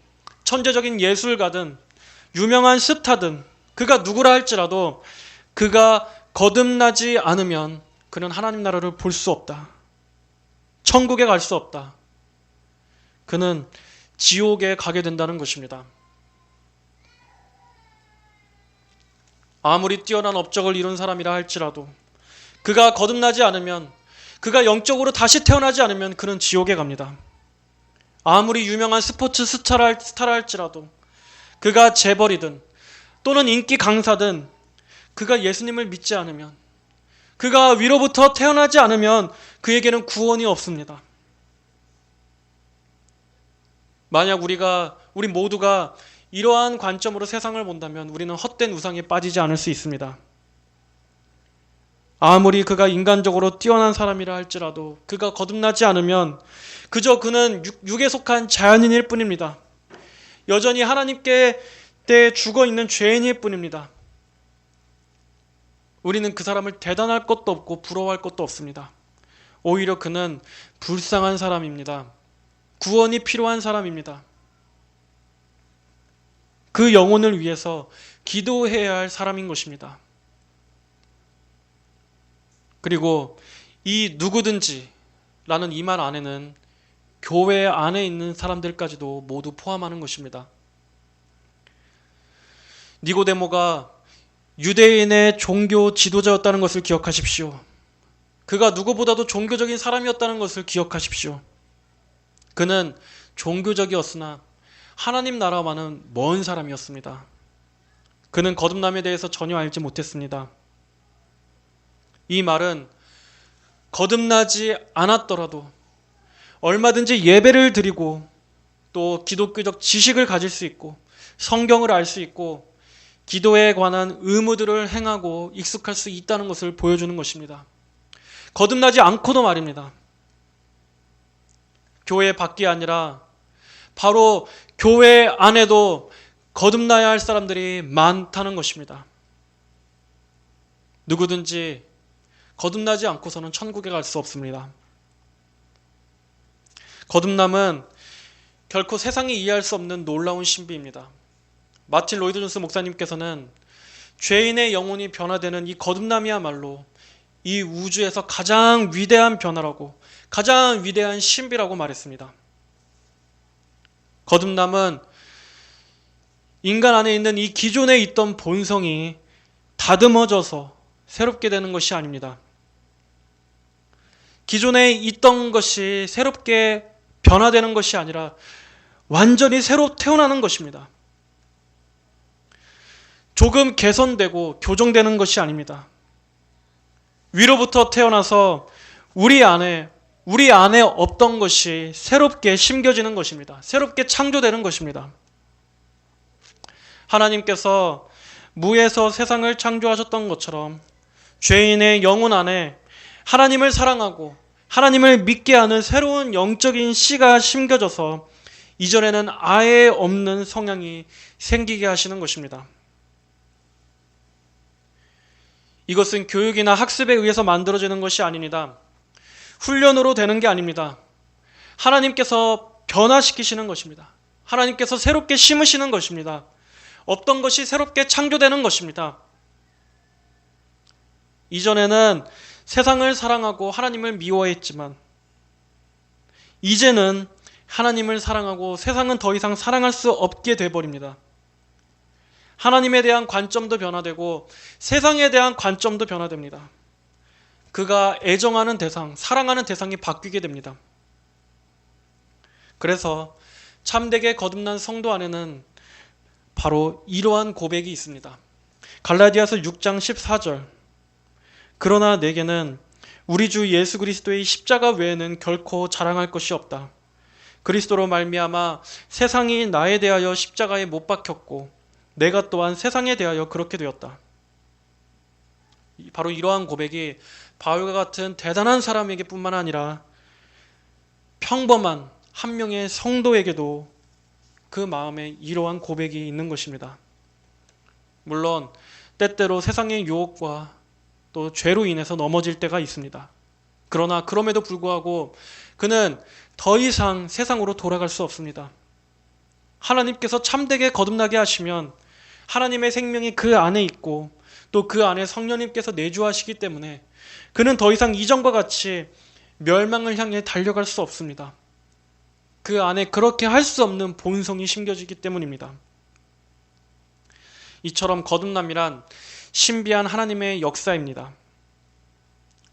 천재적인 예술가든 유명한 스타든 그가 누구라 할지라도 그가 거듭나지 않으면 그는 하나님 나라를 볼 수 없다. 천국에 갈 수 없다. 그는 지옥에 가게 된다는 것입니다. 아무리 뛰어난 업적을 이룬 사람이라 할지라도 그가 거듭나지 않으면, 그가 영적으로 다시 태어나지 않으면 그는 지옥에 갑니다. 아무리 유명한 스포츠 스타라 할지라도, 그가 재벌이든 또는 인기 강사든 그가 예수님을 믿지 않으면, 그가 위로부터 태어나지 않으면 그에게는 구원이 없습니다. 만약 우리 모두가 이러한 관점으로 세상을 본다면 우리는 헛된 우상에 빠지지 않을 수 있습니다. 아무리 그가 인간적으로 뛰어난 사람이라 할지라도 그가 거듭나지 않으면 그저 그는 육에 속한 자연인일 뿐입니다. 여전히 하나님께 죽어있는 죄인일 뿐입니다. 우리는 그 사람을 대단할 것도 없고 부러워할 것도 없습니다. 오히려 그는 불쌍한 사람입니다. 구원이 필요한 사람입니다. 그 영혼을 위해서 기도해야 할 사람인 것입니다. 그리고 이 누구든지 라는 이 말 안에는 교회 안에 있는 사람들까지도 모두 포함하는 것입니다. 니고데모가 유대인의 종교 지도자였다는 것을 기억하십시오. 그가 누구보다도 종교적인 사람이었다는 것을 기억하십시오. 그는 종교적이었으나 하나님 나라와는 먼 사람이었습니다. 그는 거듭남에 대해서 전혀 알지 못했습니다. 이 말은 거듭나지 않았더라도 얼마든지 예배를 드리고 또 기독교적 지식을 가질 수 있고 성경을 알 수 있고 기도에 관한 의무들을 행하고 익숙할 수 있다는 것을 보여주는 것입니다. 거듭나지 않고도 말입니다. 교회 밖이 아니라 바로 교회 안에도 거듭나야 할 사람들이 많다는 것입니다. 누구든지 거듭나지 않고서는 천국에 갈 수 없습니다. 거듭남은 결코 세상이 이해할 수 없는 놀라운 신비입니다. 마틴 로이드 존스 목사님께서는 죄인의 영혼이 변화되는 이 거듭남이야말로 이 우주에서 가장 위대한 변화라고, 가장 위대한 신비라고 말했습니다. 거듭남은 인간 안에 있는 이 기존에 있던 본성이 다듬어져서 새롭게 되는 것이 아닙니다. 기존에 있던 것이 새롭게 변화되는 것이 아니라 완전히 새로 태어나는 것입니다. 조금 개선되고 교정되는 것이 아닙니다. 위로부터 태어나서 우리 안에 없던 것이 새롭게 심겨지는 것입니다. 새롭게 창조되는 것입니다. 하나님께서 무에서 세상을 창조하셨던 것처럼 죄인의 영혼 안에 하나님을 사랑하고 하나님을 믿게 하는 새로운 영적인 씨가 심겨져서 이전에는 아예 없는 성향이 생기게 하시는 것입니다. 이것은 교육이나 학습에 의해서 만들어지는 것이 아닙니다. 훈련으로 되는 게 아닙니다. 하나님께서 변화시키시는 것입니다. 하나님께서 새롭게 심으시는 것입니다. 없던 것이 새롭게 창조되는 것입니다. 이전에는 세상을 사랑하고 하나님을 미워했지만 이제는 하나님을 사랑하고 세상은 더 이상 사랑할 수 없게 돼버립니다. 하나님에 대한 관점도 변화되고 세상에 대한 관점도 변화됩니다. 그가 애정하는 대상, 사랑하는 대상이 바뀌게 됩니다. 그래서 참되게 거듭난 성도 안에는 바로 이러한 고백이 있습니다. 갈라디아서 6장 14절. 그러나 내게는 우리 주 예수 그리스도의 십자가 외에는 결코 자랑할 것이 없다. 그리스도로 말미암아 세상이 나에 대하여 십자가에 못 박혔고 내가 또한 세상에 대하여 그렇게 되었다. 바로 이러한 고백이 바울과 같은 대단한 사람에게 뿐만 아니라 평범한 한 명의 성도에게도 그 마음에 이러한 고백이 있는 것입니다. 물론 때때로 세상의 유혹과 또 죄로 인해서 넘어질 때가 있습니다. 그러나 그럼에도 불구하고 그는 더 이상 세상으로 돌아갈 수 없습니다. 하나님께서 참되게 거듭나게 하시면 하나님의 생명이 그 안에 있고 또 그 안에 성령님께서 내주하시기 때문에 그는 더 이상 이전과 같이 멸망을 향해 달려갈 수 없습니다. 그 안에 그렇게 할 수 없는 본성이 심겨지기 때문입니다. 이처럼 거듭남이란 신비한 하나님의 역사입니다.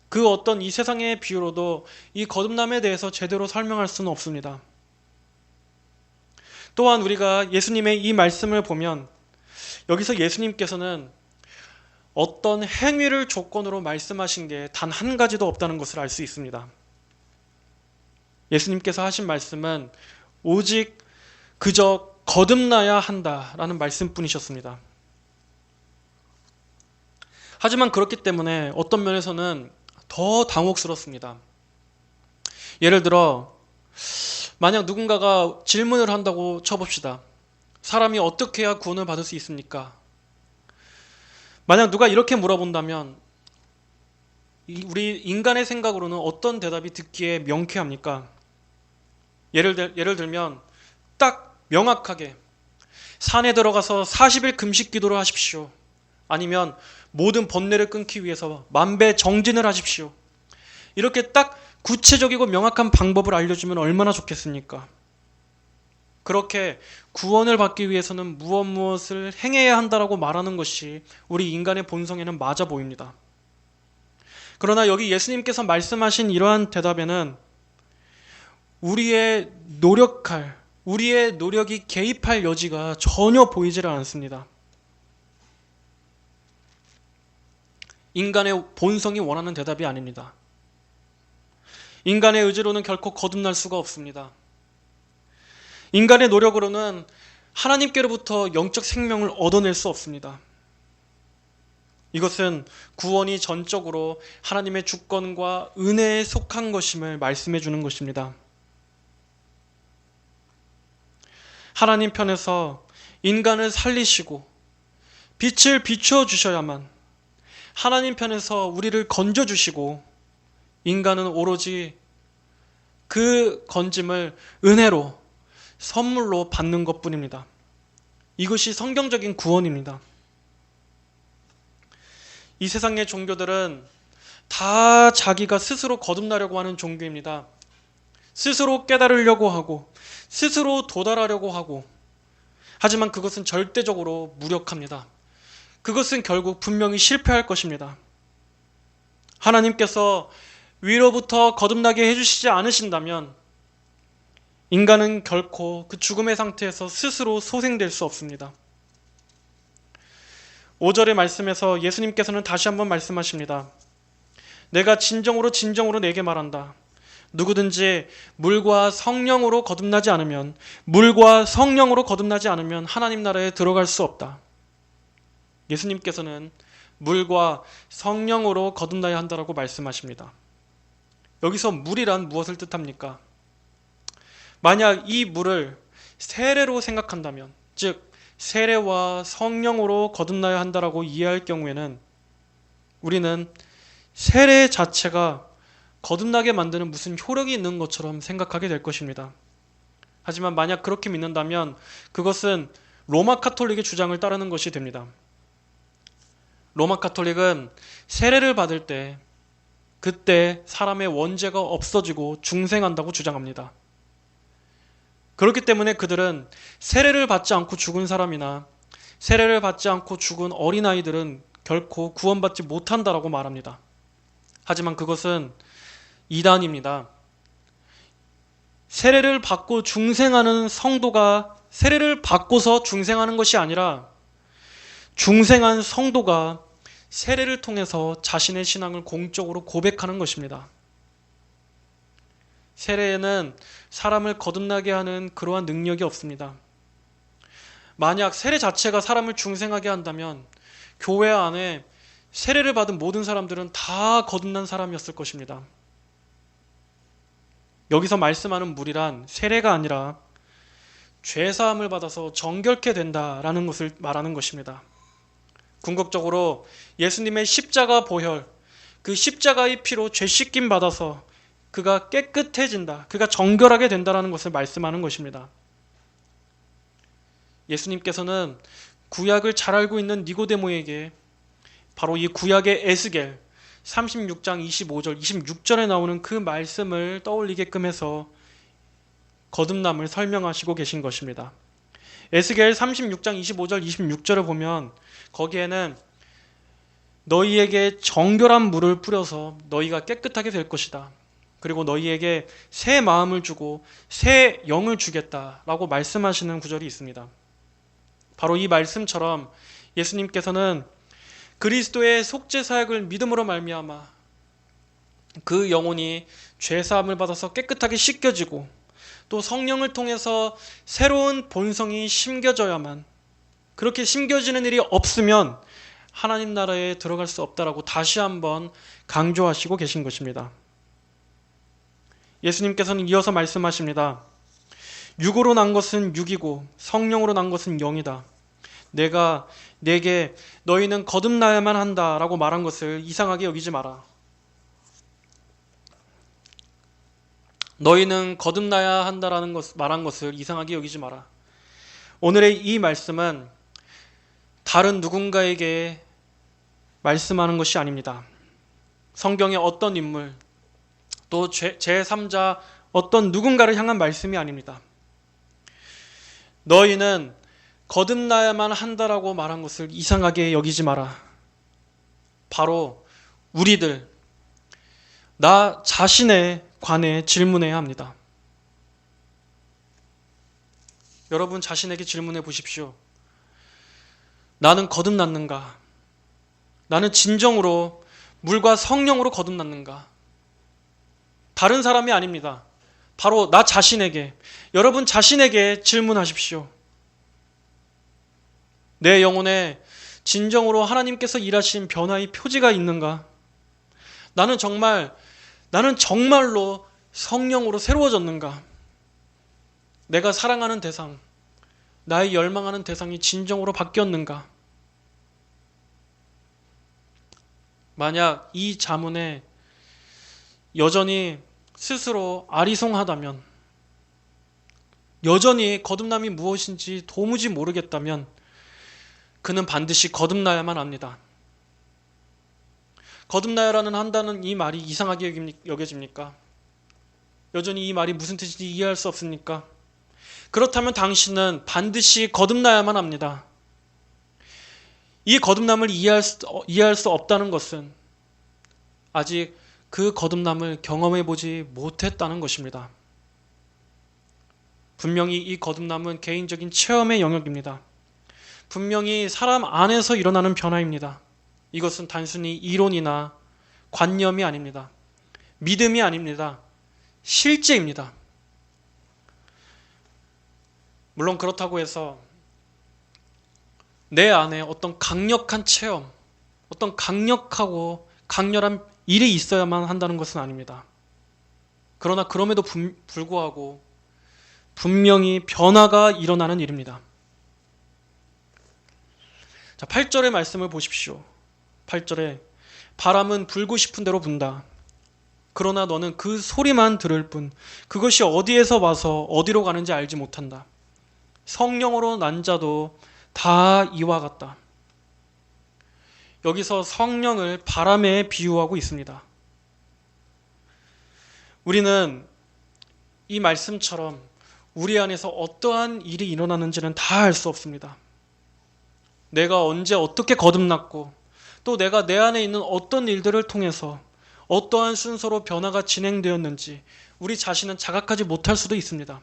그 어떤 이 세상의 비유로도 이 거듭남에 대해서 제대로 설명할 수는 없습니다. 또한 우리가 예수님의 이 말씀을 보면 여기서 예수님께서는 어떤 행위를 조건으로 말씀하신 게 단 한 가지도 없다는 것을 알 수 있습니다. 예수님께서 하신 말씀은 오직 그저 거듭나야 한다라는 말씀뿐이셨습니다. 하지만 그렇기 때문에 어떤 면에서는 더 당혹스럽습니다. 예를 들어 만약 누군가가 질문을 한다고 쳐봅시다. 사람이 어떻게 해야 구원을 받을 수 있습니까? 만약 누가 이렇게 물어본다면 우리 인간의 생각으로는 어떤 대답이 듣기에 명쾌합니까? 예를 들면 딱 명확하게 산에 들어가서 40일 금식 기도를 하십시오. 아니면 모든 번뇌를 끊기 위해서 만배 정진을 하십시오. 이렇게 딱 구체적이고 명확한 방법을 알려주면 얼마나 좋겠습니까? 그렇게 구원을 받기 위해서는 무엇을 행해야 한다라고 말하는 것이 우리 인간의 본성에는 맞아 보입니다. 그러나 여기 예수님께서 말씀하신 이러한 대답에는 우리의 노력이 개입할 여지가 전혀 보이지를 않습니다. 인간의 본성이 원하는 대답이 아닙니다. 인간의 의지로는 결코 거듭날 수가 없습니다. 인간의 노력으로는 하나님께로부터 영적 생명을 얻어낼 수 없습니다. 이것은 구원이 전적으로 하나님의 주권과 은혜에 속한 것임을 말씀해 주는 것입니다. 하나님 편에서 인간을 살리시고 빛을 비추어 주셔야만 하나님 편에서 우리를 건져 주시고 인간은 오로지 그 건짐을 은혜로 선물로 받는 것뿐입니다. 이것이 성경적인 구원입니다. 이 세상의 종교들은 다 자기가 스스로 거듭나려고 하는 종교입니다. 스스로 깨달으려고 하고 스스로 도달하려고 하고, 하지만 그것은 절대적으로 무력합니다. 그것은 결국 분명히 실패할 것입니다. 하나님께서 위로부터 거듭나게 해주시지 않으신다면 인간은 결코 그 죽음의 상태에서 스스로 소생될 수 없습니다. 5절의 말씀에서 예수님께서는 다시 한번 말씀하십니다. 내가 진정으로 내게 말한다. 누구든지 물과 성령으로 거듭나지 않으면 하나님 나라에 들어갈 수 없다. 예수님께서는 물과 성령으로 거듭나야 한다라고 말씀하십니다. 여기서 물이란 무엇을 뜻합니까? 만약 이 물을 세례로 생각한다면, 즉 세례와 성령으로 거듭나야 한다라고 이해할 경우에는 우리는 세례 자체가 거듭나게 만드는 무슨 효력이 있는 것처럼 생각하게 될 것입니다. 하지만 만약 그렇게 믿는다면 그것은 로마 카톨릭의 주장을 따르는 것이 됩니다. 로마 카톨릭은 세례를 받을 때 그때 사람의 원죄가 없어지고 중생한다고 주장합니다. 그렇기 때문에 그들은 세례를 받지 않고 죽은 사람이나 세례를 받지 않고 죽은 어린아이들은 결코 구원받지 못한다라고 말합니다. 하지만 그것은 이단입니다. 세례를 받고 중생하는 성도가 세례를 받고서 중생하는 것이 아니라 중생한 성도가 세례를 통해서 자신의 신앙을 공적으로 고백하는 것입니다. 세례에는 사람을 거듭나게 하는 그러한 능력이 없습니다. 만약 세례 자체가 사람을 중생하게 한다면 교회 안에 세례를 받은 모든 사람들은 다 거듭난 사람이었을 것입니다. 여기서 말씀하는 물이란 세례가 아니라 죄사함을 받아서 정결케 된다라는 것을 말하는 것입니다. 궁극적으로 예수님의 십자가 보혈, 그 십자가의 피로 죄 씻김 받아서 그가 깨끗해진다, 그가 정결하게 된다라는 것을 말씀하는 것입니다. 예수님께서는 구약을 잘 알고 있는 니고데모에게 바로 이 구약의 에스겔 36장 25절, 26절에 나오는 그 말씀을 떠올리게끔 해서 거듭남을 설명하시고 계신 것입니다. 에스겔 36장 25절, 26절을 보면 거기에는 너희에게 정결한 물을 뿌려서 너희가 깨끗하게 될 것이다. 그리고 너희에게 새 마음을 주고 새 영을 주겠다라고 말씀하시는 구절이 있습니다. 바로 이 말씀처럼 예수님께서는 그리스도의 속죄 사역을 믿음으로 말미암아 그 영혼이 죄 사함을 받아서 깨끗하게 씻겨지고 또 성령을 통해서 새로운 본성이 심겨져야만, 그렇게 심겨지는 일이 없으면 하나님 나라에 들어갈 수 없다라고 다시 한번 강조하시고 계신 것입니다. 예수님께서는 이어서 말씀하십니다. 육으로 난 것은 육이고 성령으로 난 것은 영이다. 내가 내게 너희는 거듭나야만 한다라고 말한 것을 이상하게 여기지 마라. 너희는 거듭나야 한다라는 말한 것을 이상하게 여기지 마라. 오늘의 이 말씀은 다른 누군가에게 말씀하는 것이 아닙니다. 성경의 어떤 인물, 또 제3자 어떤 누군가를 향한 말씀이 아닙니다. 너희는 거듭나야만 한다라고 말한 것을 이상하게 여기지 마라. 바로 우리들, 나 자신에 관해 질문해야 합니다. 여러분 자신에게 질문해 보십시오. 나는 거듭났는가? 나는 진정으로 물과 성령으로 거듭났는가? 다른 사람이 아닙니다. 바로 나 자신에게, 여러분 자신에게 질문하십시오. 내 영혼에 진정으로 하나님께서 일하신 변화의 표지가 있는가? 나는 정말로 성령으로 새로워졌는가? 내가 사랑하는 대상, 나의 열망하는 대상이 진정으로 바뀌었는가? 만약 이 자문에 여전히 스스로 아리송하다면, 여전히 거듭남이 무엇인지 도무지 모르겠다면 그는 반드시 거듭나야만 합니다. 거듭나야라는 한다는 이 말이 이상하게 여겨집니까? 여전히 이 말이 무슨 뜻인지 이해할 수 없습니까? 그렇다면 당신은 반드시 거듭나야만 합니다. 이 거듭남을 이해할 수 없다는 것은 아직 그 거듭남을 경험해 보지 못했다는 것입니다. 분명히 이 거듭남은 개인적인 체험의 영역입니다. 분명히 사람 안에서 일어나는 변화입니다. 이것은 단순히 이론이나 관념이 아닙니다. 믿음이 아닙니다. 실제입니다. 물론 그렇다고 해서 내 안에 어떤 강력한 체험, 어떤 강력하고 강렬한 일이 있어야만 한다는 것은 아닙니다. 그러나 그럼에도 불구하고 분명히 변화가 일어나는 일입니다. 자, 8절의 말씀을 보십시오. 8절에 바람은 불고 싶은 대로 분다. 그러나 너는 그 소리만 들을 뿐 그것이 어디에서 와서 어디로 가는지 알지 못한다. 성령으로 난 자도 다 이와 같다. 여기서 성령을 바람에 비유하고 있습니다. 우리는 이 말씀처럼 우리 안에서 어떠한 일이 일어나는지는 다 알 수 없습니다. 내가 언제 어떻게 거듭났고 또 내가 내 안에 있는 어떤 일들을 통해서 어떠한 순서로 변화가 진행되었는지 우리 자신은 자각하지 못할 수도 있습니다.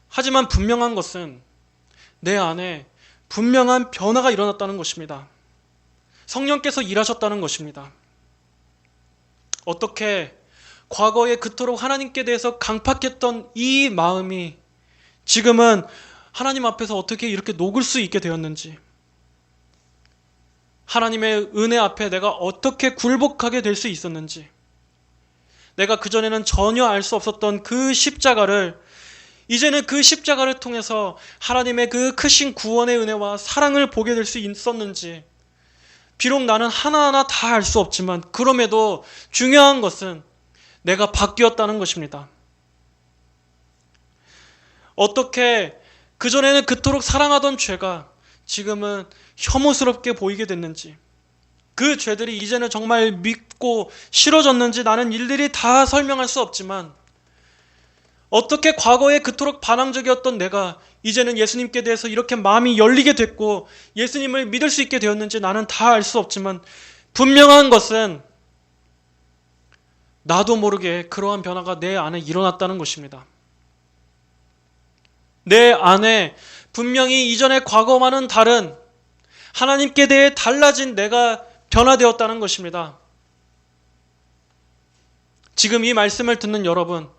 하지만 분명한 것은 내 안에 분명한 변화가 일어났다는 것입니다. 성령께서 일하셨다는 것입니다. 어떻게 과거에 그토록 하나님께 대해서 강팍했던 이 마음이 지금은 하나님 앞에서 어떻게 이렇게 녹을 수 있게 되었는지, 하나님의 은혜 앞에 내가 어떻게 굴복하게 될 수 있었는지, 내가 그전에는 전혀 알 수 없었던 그 십자가를 이제는 그 십자가를 통해서 하나님의 그 크신 구원의 은혜와 사랑을 보게 될 수 있었는지, 비록 나는 하나하나 다 알 수 없지만 그럼에도 중요한 것은 내가 바뀌었다는 것입니다. 어떻게 그전에는 그토록 사랑하던 죄가 지금은 혐오스럽게 보이게 됐는지, 그 죄들이 이제는 정말 밉고 싫어졌는지 나는 일일이 다 설명할 수 없지만, 어떻게 과거에 그토록 반항적이었던 내가 이제는 예수님께 대해서 이렇게 마음이 열리게 됐고 예수님을 믿을 수 있게 되었는지 나는 다 알 수 없지만, 분명한 것은 나도 모르게 그러한 변화가 내 안에 일어났다는 것입니다. 내 안에 분명히 이전의 과거와는 다른 하나님께 대해 달라진 내가 변화되었다는 것입니다. 지금 이 말씀을 듣는 여러분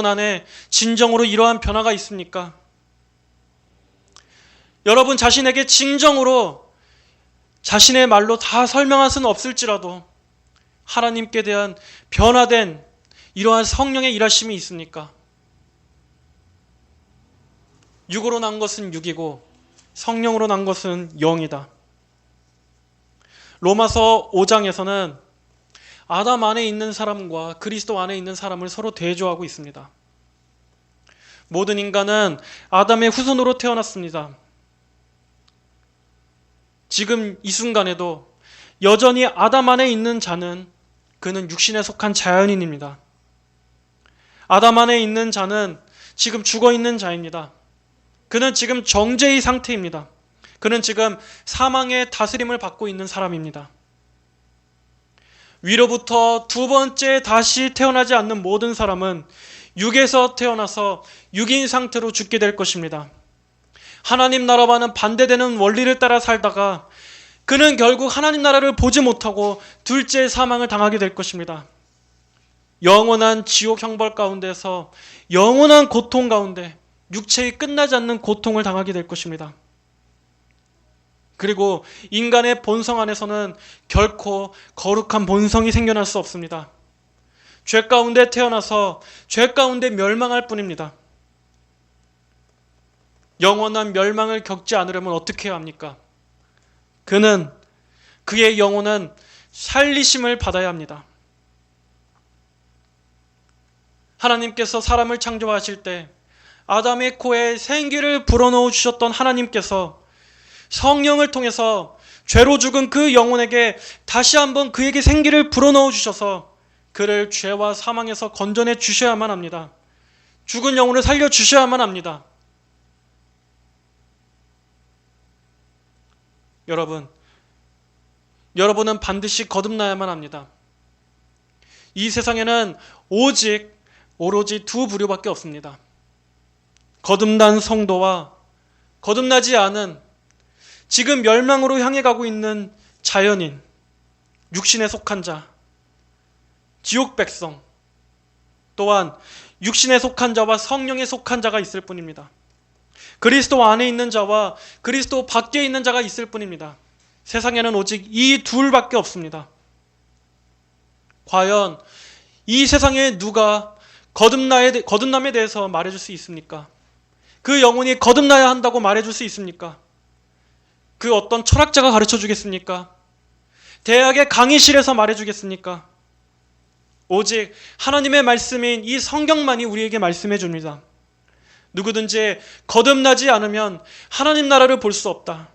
안에 진정으로 이러한 변화가 있습니까? 여러분 자신에게 진정으로 자신의 말로 다 설명할 수는 없을지라도 하나님께 대한 변화된 이러한 성령의 일하심이 있습니까? 육으로 난 것은 육이고 성령으로 난 것은 영이다. 로마서 5장에서는 아담 안에 있는 사람과 그리스도 안에 있는 사람을 서로 대조하고 있습니다. 모든 인간은 아담의 후손으로 태어났습니다. 지금 이 순간에도 여전히 아담 안에 있는 자는 그는 육신에 속한 자연인입니다. 아담 안에 있는 자는 지금 죽어있는 자입니다. 그는 지금 정죄의 상태입니다. 그는 지금 사망의 다스림을 받고 있는 사람입니다. 위로부터 두 번째 다시 태어나지 않는 모든 사람은 육에서 태어나서 육인 상태로 죽게 될 것입니다. 하나님 나라와는 반대되는 원리를 따라 살다가 그는 결국 하나님 나라를 보지 못하고 둘째 사망을 당하게 될 것입니다. 영원한 지옥 형벌 가운데서 영원한 고통 가운데 육체의 끝나지 않는 고통을 당하게 될 것입니다. 그리고 인간의 본성 안에서는 결코 거룩한 본성이 생겨날 수 없습니다. 죄 가운데 태어나서 죄 가운데 멸망할 뿐입니다. 영원한 멸망을 겪지 않으려면 어떻게 해야 합니까? 그의 영혼은 살리심을 받아야 합니다. 하나님께서 사람을 창조하실 때 아담의 코에 생기를 불어넣어 주셨던 하나님께서 성령을 통해서 죄로 죽은 그 영혼에게 다시 한번 그에게 생기를 불어넣어 주셔서 그를 죄와 사망에서 건져내 주셔야만 합니다. 죽은 영혼을 살려 주셔야만 합니다. 여러분은 반드시 거듭나야만 합니다. 이 세상에는 오로지 두 부류밖에 없습니다. 거듭난 성도와 거듭나지 않은, 지금 멸망으로 향해 가고 있는 자연인, 육신에 속한 자, 지옥 백성, 또한 육신에 속한 자와 성령에 속한 자가 있을 뿐입니다. 그리스도 안에 있는 자와 그리스도 밖에 있는 자가 있을 뿐입니다. 세상에는 오직 이 둘밖에 없습니다. 과연 이 세상에 누가 거듭남에 대해서 말해줄 수 있습니까? 그 영혼이 거듭나야 한다고 말해줄 수 있습니까? 그 어떤 철학자가 가르쳐 주겠습니까? 대학의 강의실에서 말해주겠습니까? 오직 하나님의 말씀인 이 성경만이 우리에게 말씀해 줍니다. 누구든지 거듭나지 않으면 하나님 나라를 볼 수 없다.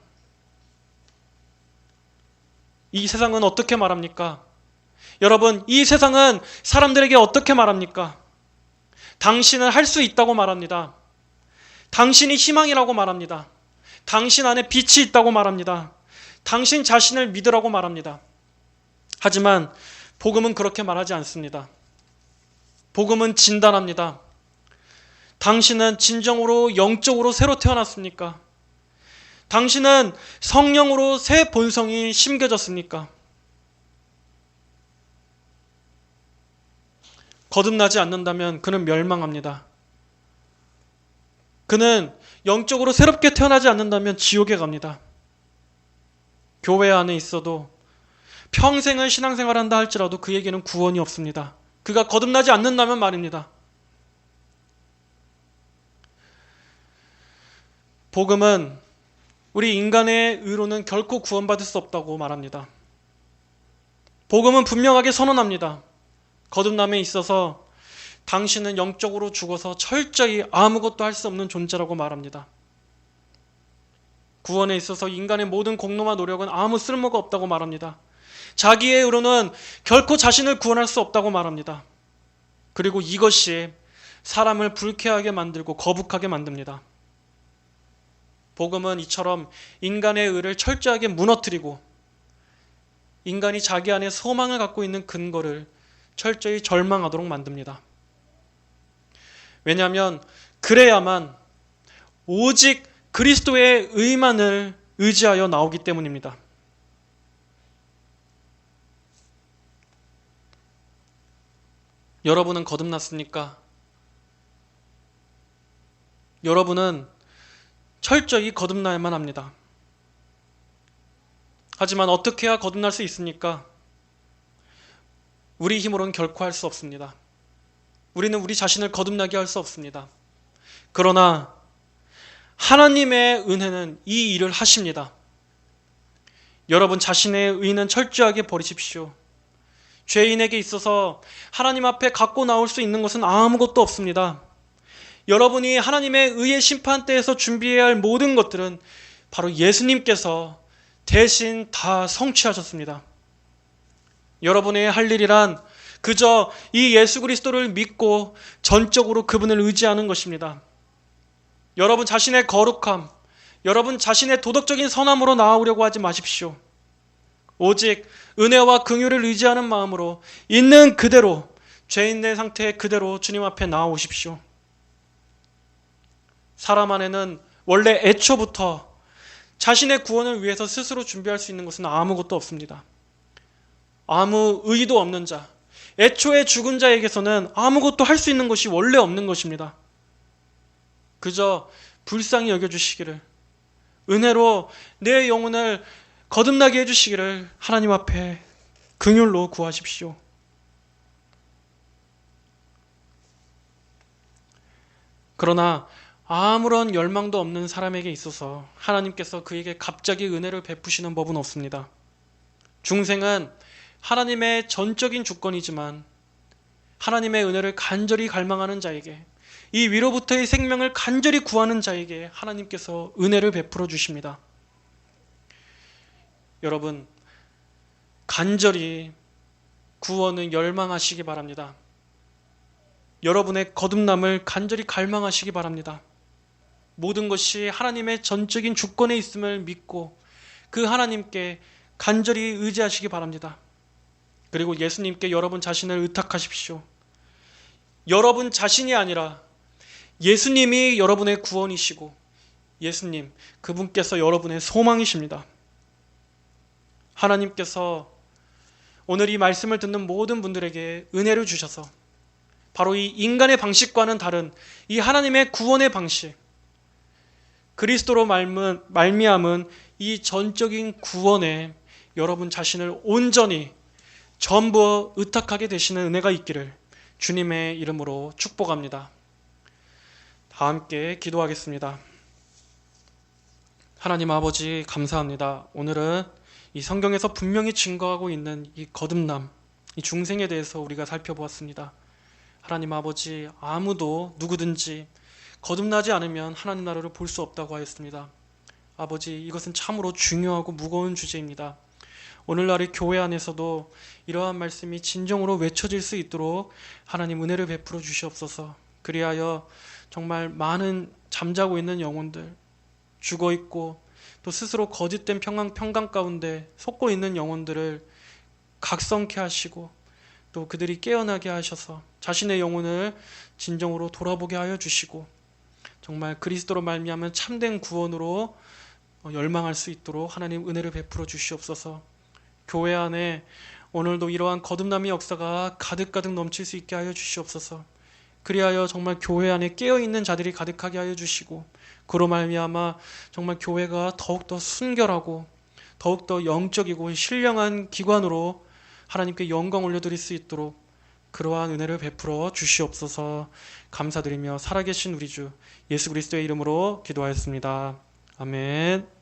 이 세상은 어떻게 말합니까? 여러분, 이 세상은 사람들에게 어떻게 말합니까? 당신은 할 수 있다고 말합니다. 당신이 희망이라고 말합니다. 당신 안에 빛이 있다고 말합니다. 당신 자신을 믿으라고 말합니다. 하지만 복음은 그렇게 말하지 않습니다. 복음은 진단합니다. 당신은 진정으로 영적으로 새로 태어났습니까? 당신은 성령으로 새 본성이 심겨졌습니까? 거듭나지 않는다면 그는 멸망합니다. 그는 영적으로 새롭게 태어나지 않는다면 지옥에 갑니다. 교회 안에 있어도 평생을 신앙생활한다 할지라도 그에게는 구원이 없습니다. 그가 거듭나지 않는다면 말입니다. 복음은 우리 인간의 의로는 결코 구원받을 수 없다고 말합니다. 복음은 분명하게 선언합니다. 거듭남에 있어서 당신은 영적으로 죽어서 철저히 아무것도 할 수 없는 존재라고 말합니다. 구원에 있어서 인간의 모든 공로와 노력은 아무 쓸모가 없다고 말합니다. 자기의 의로는 결코 자신을 구원할 수 없다고 말합니다. 그리고 이것이 사람을 불쾌하게 만들고 거북하게 만듭니다. 복음은 이처럼 인간의 의를 철저하게 무너뜨리고 인간이 자기 안에 소망을 갖고 있는 근거를 철저히 절망하도록 만듭니다. 왜냐하면 그래야만 오직 그리스도의 의만을 의지하여 나오기 때문입니다. 여러분은 거듭났습니까? 여러분은 철저히 거듭나야만 합니다. 하지만 어떻게 해야 거듭날 수 있습니까? 우리 힘으로는 결코 할 수 없습니다. 우리는 우리 자신을 거듭나게 할 수 없습니다. 그러나 하나님의 은혜는 이 일을 하십니다. 여러분 자신의 의는 철저하게 버리십시오. 죄인에게 있어서 하나님 앞에 갖고 나올 수 있는 것은 아무것도 없습니다. 여러분이 하나님의 의의 심판대에서 준비해야 할 모든 것들은 바로 예수님께서 대신 다 성취하셨습니다. 여러분의 할 일이란 그저 이 예수 그리스도를 믿고 전적으로 그분을 의지하는 것입니다. 여러분 자신의 거룩함, 여러분 자신의 도덕적인 선함으로 나아오려고 하지 마십시오. 오직 은혜와 긍휼을 의지하는 마음으로 있는 그대로, 죄인의 상태 그대로 주님 앞에 나아오십시오. 사람 안에는 원래 애초부터 자신의 구원을 위해서 스스로 준비할 수 있는 것은 아무것도 없습니다. 아무 의도 없는 자, 애초에 죽은 자에게서는 아무것도 할 수 있는 것이 원래 없는 것입니다. 그저 불쌍히 여겨주시기를, 은혜로 내 영혼을 거듭나게 해주시기를 하나님 앞에 긍휼로 구하십시오. 그러나 아무런 열망도 없는 사람에게 있어서 하나님께서 그에게 갑자기 은혜를 베푸시는 법은 없습니다. 중생은 하나님의 전적인 주권이지만 하나님의 은혜를 간절히 갈망하는 자에게, 이 위로부터의 생명을 간절히 구하는 자에게 하나님께서 은혜를 베풀어 주십니다. 여러분 간절히 구원을 열망하시기 바랍니다. 여러분의 거듭남을 간절히 갈망하시기 바랍니다. 모든 것이 하나님의 전적인 주권에 있음을 믿고 그 하나님께 간절히 의지하시기 바랍니다. 그리고 예수님께 여러분 자신을 의탁하십시오. 여러분 자신이 아니라 예수님이 여러분의 구원이시고 예수님, 그분께서 여러분의 소망이십니다. 하나님께서 오늘 이 말씀을 듣는 모든 분들에게 은혜를 주셔서 바로 이 인간의 방식과는 다른 이 하나님의 구원의 방식, 그리스도로 말미암은 이 전적인 구원에 여러분 자신을 온전히 전부 의탁하게 되시는 은혜가 있기를 주님의 이름으로 축복합니다. 다 함께 기도하겠습니다. 하나님 아버지 감사합니다. 오늘은 이 성경에서 분명히 증거하고 있는 이 거듭남, 이 중생에 대해서 우리가 살펴보았습니다. 하나님 아버지, 아무도 누구든지 거듭나지 않으면 하나님 나라를 볼 수 없다고 하였습니다. 아버지, 이것은 참으로 중요하고 무거운 주제입니다. 오늘날의 교회 안에서도 이러한 말씀이 진정으로 외쳐질 수 있도록 하나님 은혜를 베풀어 주시옵소서. 그리하여 정말 많은 잠자고 있는 영혼들, 죽어있고 또 스스로 거짓된 평강 가운데 속고 있는 영혼들을 각성케 하시고 또 그들이 깨어나게 하셔서 자신의 영혼을 진정으로 돌아보게 하여 주시고 정말 그리스도로 말미암은 참된 구원으로 열망할 수 있도록 하나님 은혜를 베풀어 주시옵소서. 교회 안에 오늘도 이러한 거듭남의 역사가 가득가득 넘칠 수 있게 하여 주시옵소서. 그리하여 정말 교회 안에 깨어있는 자들이 가득하게 하여 주시고 그로 말미암아 정말 교회가 더욱더 순결하고 더욱더 영적이고 신령한 기관으로 하나님께 영광 올려드릴 수 있도록 그러한 은혜를 베풀어 주시옵소서. 감사드리며 살아계신 우리 주 예수 그리스도의 이름으로 기도하였습니다. 아멘.